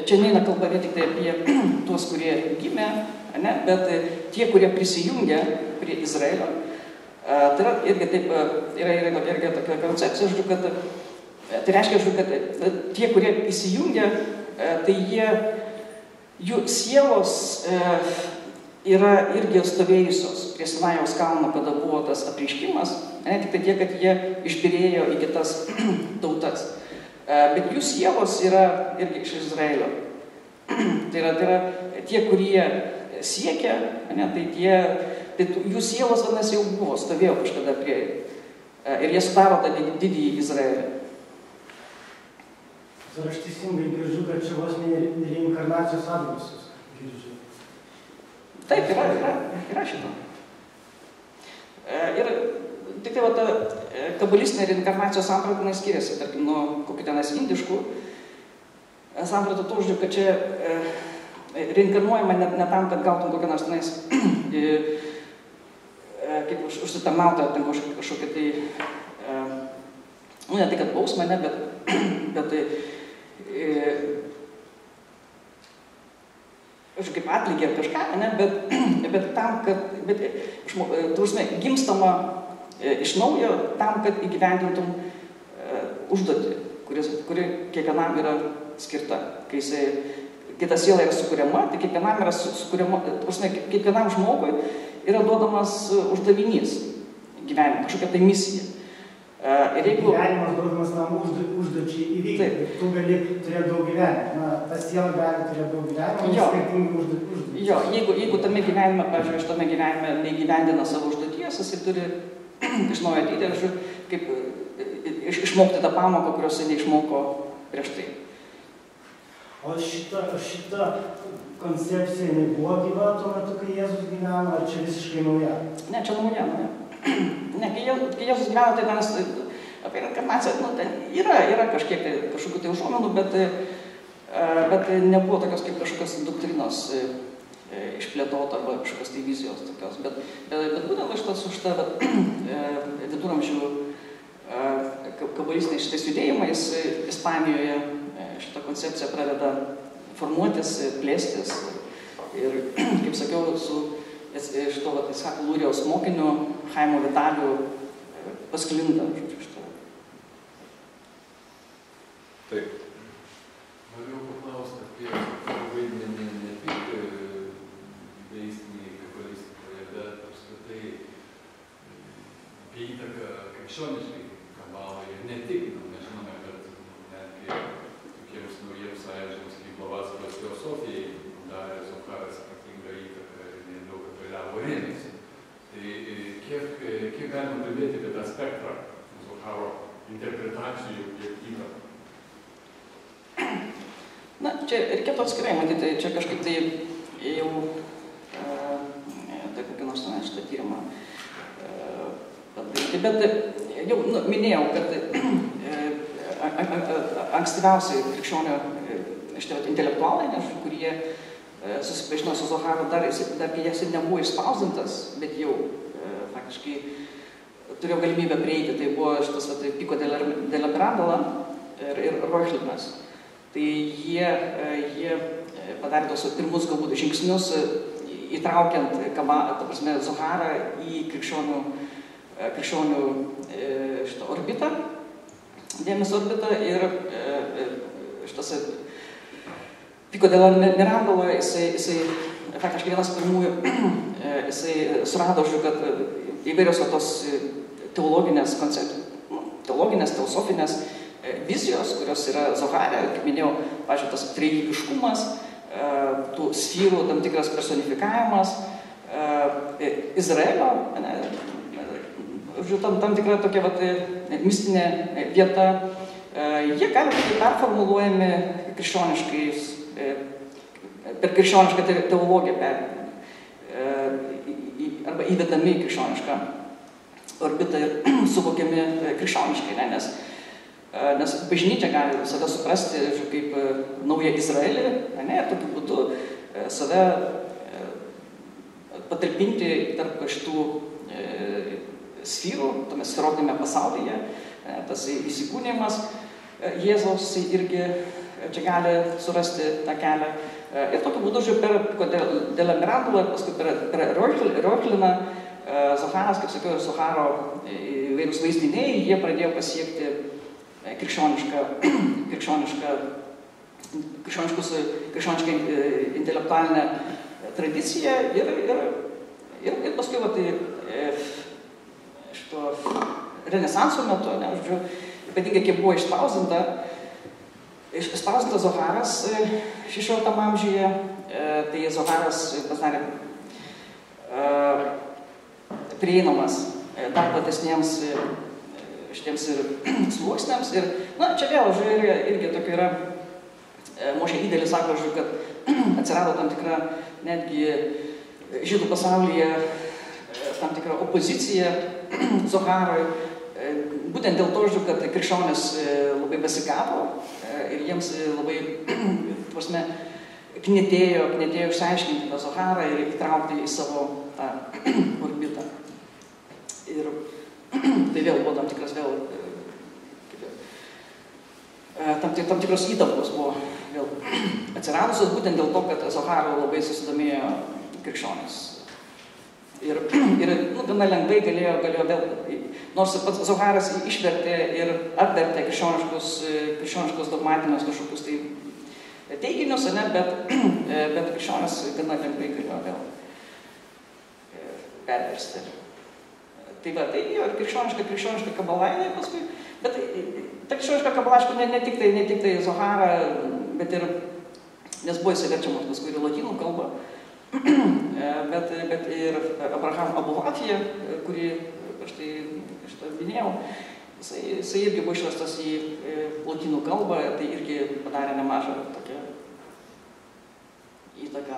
čia neina kalba ne tik tai apie tuos, kurie gimė, ne, bet tie, kurie prisijungia prie Izraelio. Tai yra irgi taip, yra tokia koncepcija, žodžiu, kad tai reiškia, žodžiu, kad tie, kurie įsijungia, tai jų sielos yra irgi stovėjusios prie Sinajaus kalno, kada buvo tas apreiškimas, ne tik tai tiek, kad jie išbyrėjo į kitas tautas. Bet jų sielos yra irgi iš Izraelio. Tai yra tie, kurie siekia, ne, tai jų sielos, vadinasi, jau buvo, stovėjo kažkada prie. Ir jie sudaro tą didįjį Izraelį. Ar aš teisingai girdžiu, kad čia vos ne reinkarnacijos atgarsius girdžiu? Taip, yra šito. Ir tik tai ta kabalistinė reinkarnacijos samprata skiriasi, tarkim, nuo kokių tenais indiškų samprata to, kad čia reinkarnuojama ne tam, kad gautum kokią nors tenais kaip užsitarnautą ten kažkokią tai, nu ne tai, kad bausmę, ne, bet kaip atlygį ar kažką, ne, bet tam, kad gimstama iš naujo tam, kad įgyvendintum užduotį, kuri kiekvienam yra skirta. Kai ta siela yra sukuriama, tai kiekvienam yra sukuriama, kiekvienam žmogui yra duodamas uždavinys gyvenime, kažkokia tai misija. Ir jeigu... Gyvenimas duodamas tam užduočiai įvykti. Tu gali turėti daug gyvenimą. ta siela gali turėti daug gyvenimo, Jo. skirtingų užduočių. Jo, jeigu tame gyvenime, pavyzdžiui, aš tame gyvenime neįgyvendina savo užduoties, jisai turi iš naujo ateiti ir kaip išmokti tą pamoką, kurios jis neišmoko prieš tai. O šita koncepcija jinai buvo gyva tuo metu, kai Jėzus gyveno, ar čia visiškai nauja? Ne, čia nauja. Ne, kai Jėzus gyveno, tai mes apie reinkarnaciją, nu, ten yra kažkokių tai užuomenų, bet nebuvo tokios kaip kažkokios doktrinos išplėtota arba kažkokios tai vizijos tokios. Bet būtent už šitą viduramžių kabalistiniais šitais judėjimais Ispanijoje šitą koncepciją pradeda formuotis, plėstis. Ir, kaip sakiau, su šito Itzhako Lurijaus mokiniu Chaimo Vitaliu pasklinda šitą. Taip. Norėjau paklausti apie vaidmenį ne tik deistinėje kabalistikoje, bet apskritai apie įtaką krikščioniškai kabalai ir ne tik. Mes žinome, kad netgi tokiems naujiems sąjūdžiams kaip Blavatskyvos teosofijai darė Zoharas ypatingą įtaką ir nedaug apeliavo rėmėsi. Tai kiek galima kalbėti apie tą spektrą Zoharo interpretacijų ir įtaką? Na, čia reikėtų atskirai matyti, čia kažkaip tai jau tai kokį nors šitą tyrimą padaryti, bet jau minėjau, kad ankstyviausiai krikščionių intelektualai, kurie susipažino su Zoharu dar kai jis nebuvo išspausdintas, bet jau faktiškai turėjo galimybę prieiti, tai buvo šitas Pico della Mirandola ir Reuchlininas. Tai jie padarė tos pirmus galbūt žingsnius įtraukiant Zoharą į krikščionių šitą orbitą, dėmesio orbitą ir šitas Pico della Mirandola, jisai faktiškai vienas pirmųjų, jisai surado, kad įvairios tos teologinės koncepcijos, teologinės, teosofinės vizijos, kurios yra Zohare, kaip minėjau, pažiūrėjau, tas trejybiškumas, tų sfyrų tam tikras personifikavimas, Izraelio, tam tikra tokia mistinė vieta, jie gali būti performuluojami krikščioniškais, per krikščionišką teologiją arba įvedami į krikščionišką orbitą ir suvokiami krikščioniškai, nes bažnyčia gali save suprasti kaip naują Izraelį, ir tokiu būdu save patalpinti tarp šitų sfyrų, tame sferotinėme pasaulyje, tas įsikūnimas Jėzaus irgi čia gali surasti tą kelią. Ir tokiu būdu per Pico della Mirandola, paskui per Reuchliną, Zoharas, kaip sakiau, ir Zoharo įvairūs vaizdiniai, jie pradėjo pasiekti krikščionišką intelektualinę tradiciją ir paskui šito renesanso metu, ypatingai kiek buvo išspausdintas Zoharas 16 amžiuje, tai Zoharas pasidarė prieinamas dar platesniems šitiems ir sluoksniams. Ir, čia vėl, irgi tokia yra, Mošė Didelis sako, kad atsirado tam tikra netgi žydų pasaulyje tam tikra opozicija Zoharui, būtent dėl to, kad krikščionys labai pasigavo ir jiems labai, prasme, knietėjo išsiaiškinti tą Zoharą ir įtraukti į savo tą orbitą. Ir tai vėl buvo tam tikras tam tikros įtampos buvo vėl atsiradusios būtent dėl to, kad Zoharu labai susidomėjo krikščionys. Ir gana lengvai galėjo vėl, nors pats Zoharas išvertė ir apvertė krikščioniškus dogmatinius kažkokius tai teiginius, bet krikščionys gana lengvai galėjo vėl perversti. Tai ir krikščioniška kabala jinai paskui, bet ta krikščioniška kabala, aišku, ne tik tai Zoharą, bet ir nes buvo jisai verčiamas paskui ir lotynų kalba, bet ir Abraham Abulafija, kurį aš tai šitą minėjau, jisai irgi buvo išverstas į lotynų kalbą, tai irgi padarė nemažą tokią įtaką.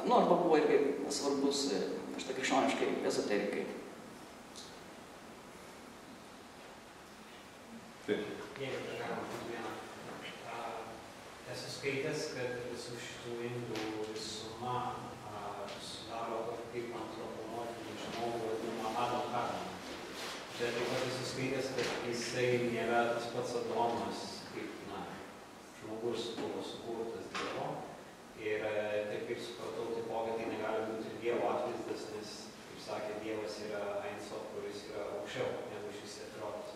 Nu, arba buvo irgi svarbus kažtai krikščioniškai ezoterikai. Jeigu tai galima būtų vieną. Esu skaitęs, kad visų šitų indų visuma sudaro kaip antropomorfinį žmogų vadinamą Adam Kadmą. Bet taip pat esu skaitęs, kad jisai nėra tas pats Adomas, kaip žmogus buvo sukurtas Dievo. Ir taip kaip supratau, taipogi tai negali būti Dievo atvaizdas, nes, kaip sakė, Dievas yra Ein Sof, kuris yra aukščiau negu šis Sefirotas.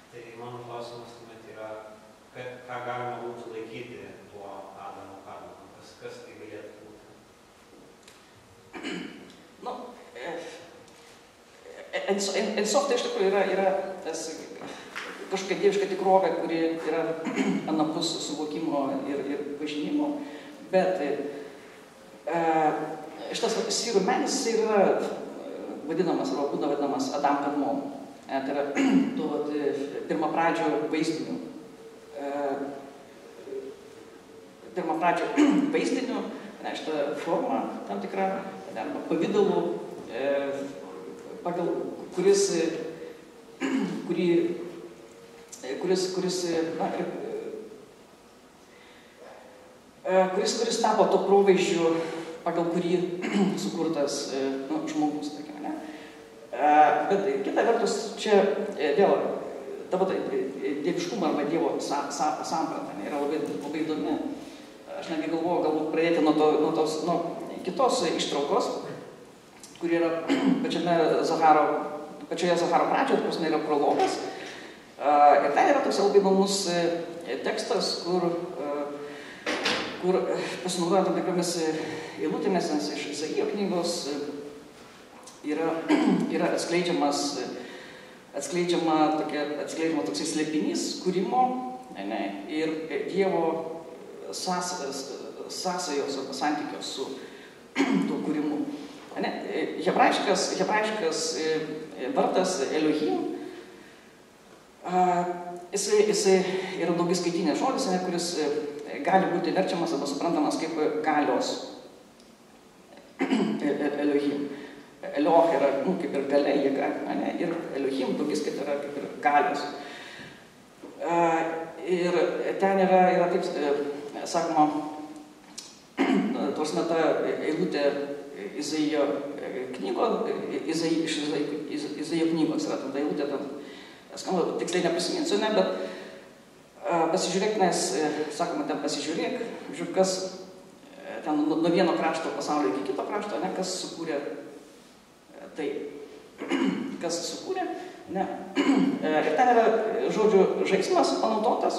Tai mano klausimas tuomet yra, ką galima būtų laikyti tuo Adamo Kadmonu, kas tai galėtų būti? Nu, Ein Sof tai iš tikrųjų yra tas kažkokia dieviška tikrovė, kuri yra anapus suvokimo ir pažinimo. Bet šitas sfyrų menis yra vadinamas, arba būna vadinamas Adam Kadmon. Tai yra pirmapradžio vaizdinių. Pirmapradžio vaizdinių, šitą formą tam tikrą, arba pavidalų, pagal kuris tapo to provaizdžiu, pagal kurį sukurtas žmogus, tarkime, ne? Bet kita vertus, čia vėl dieviškumo arba Dievo samprata yra labai įdomi. Aš netgi galvoju, galbūt pradėti nuo kitos ištraukos, kuri yra pačioje Zacharo pradžioje, prasme yra prologas. Ir ten yra toks labai įdomus tekstas, kur pasinaudojant tam tikromis eilutėmis, nes iš Izaijo knygos yra atskleidžiama toksai slėpinys kūrimo ir Dievo sąsajos arba santykios su tuo kūrimu. Hebrajiškas vardas Elohim, jisai yra daugiskaitinės žodis, kuris gali būti verčiamas arba suprantamas kaip galios. Elohim. Eloh yra kaip ir galia, jėga, ir Elohim daugiskaita yra kaip ir galios. Ir ten yra taip, sakoma, tos ta eilutė Izaijo knygos yra ta eilutė, skamba, tiksliai neprisiminsiu, bet pasižiūrėk, nes, sakoma, ten pasižiūrėk, žiūrėk, kas ten nuo vieno krašto pasaulio iki kito krašto, kas sukūrė tai, kas sukūrė, ne. Ir ten yra žodžių žaismas panaudotas,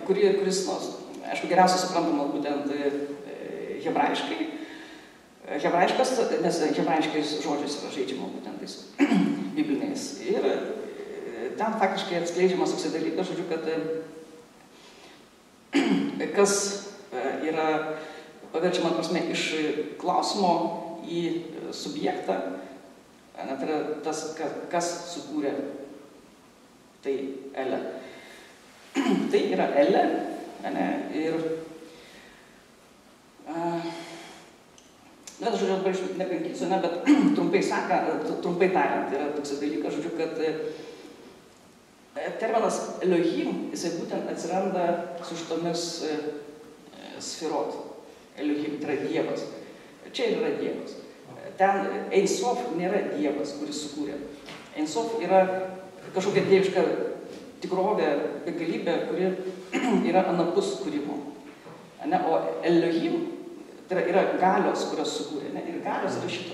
kuris, aišku, geriausiai suprantamas būtent hebrajiškai. Hebrajiškas, nes hebrajiškais žodžiais yra žaidžiama būtent tais bibliniais. Ir ten faktiškai atskleidžiamas toksai dalykas, žodžiu, kad kas yra paverčiama prasme iš klausimo į subjektą, tai yra tas, kas sukūrė tai Ele. Tai yra Ele, ir net žodžiu, dabar aš nepenkysiu, bet trumpai tariant, yra toks dalykas, žodžiu, kad terminas Elohim, jisai būtent atsiranda su šitomis sfirot. Elohim, tai yra Dievas. Čia yra Dievas. Ten Ein Sof nėra Dievas, kuris sukūrė. Ein Sof yra kažkokia dieviška tikrovė, begalybė, kuri yra anapus kūrimo. O Elohim tai yra galios, kurios sukūrė. Ir galios yra šito.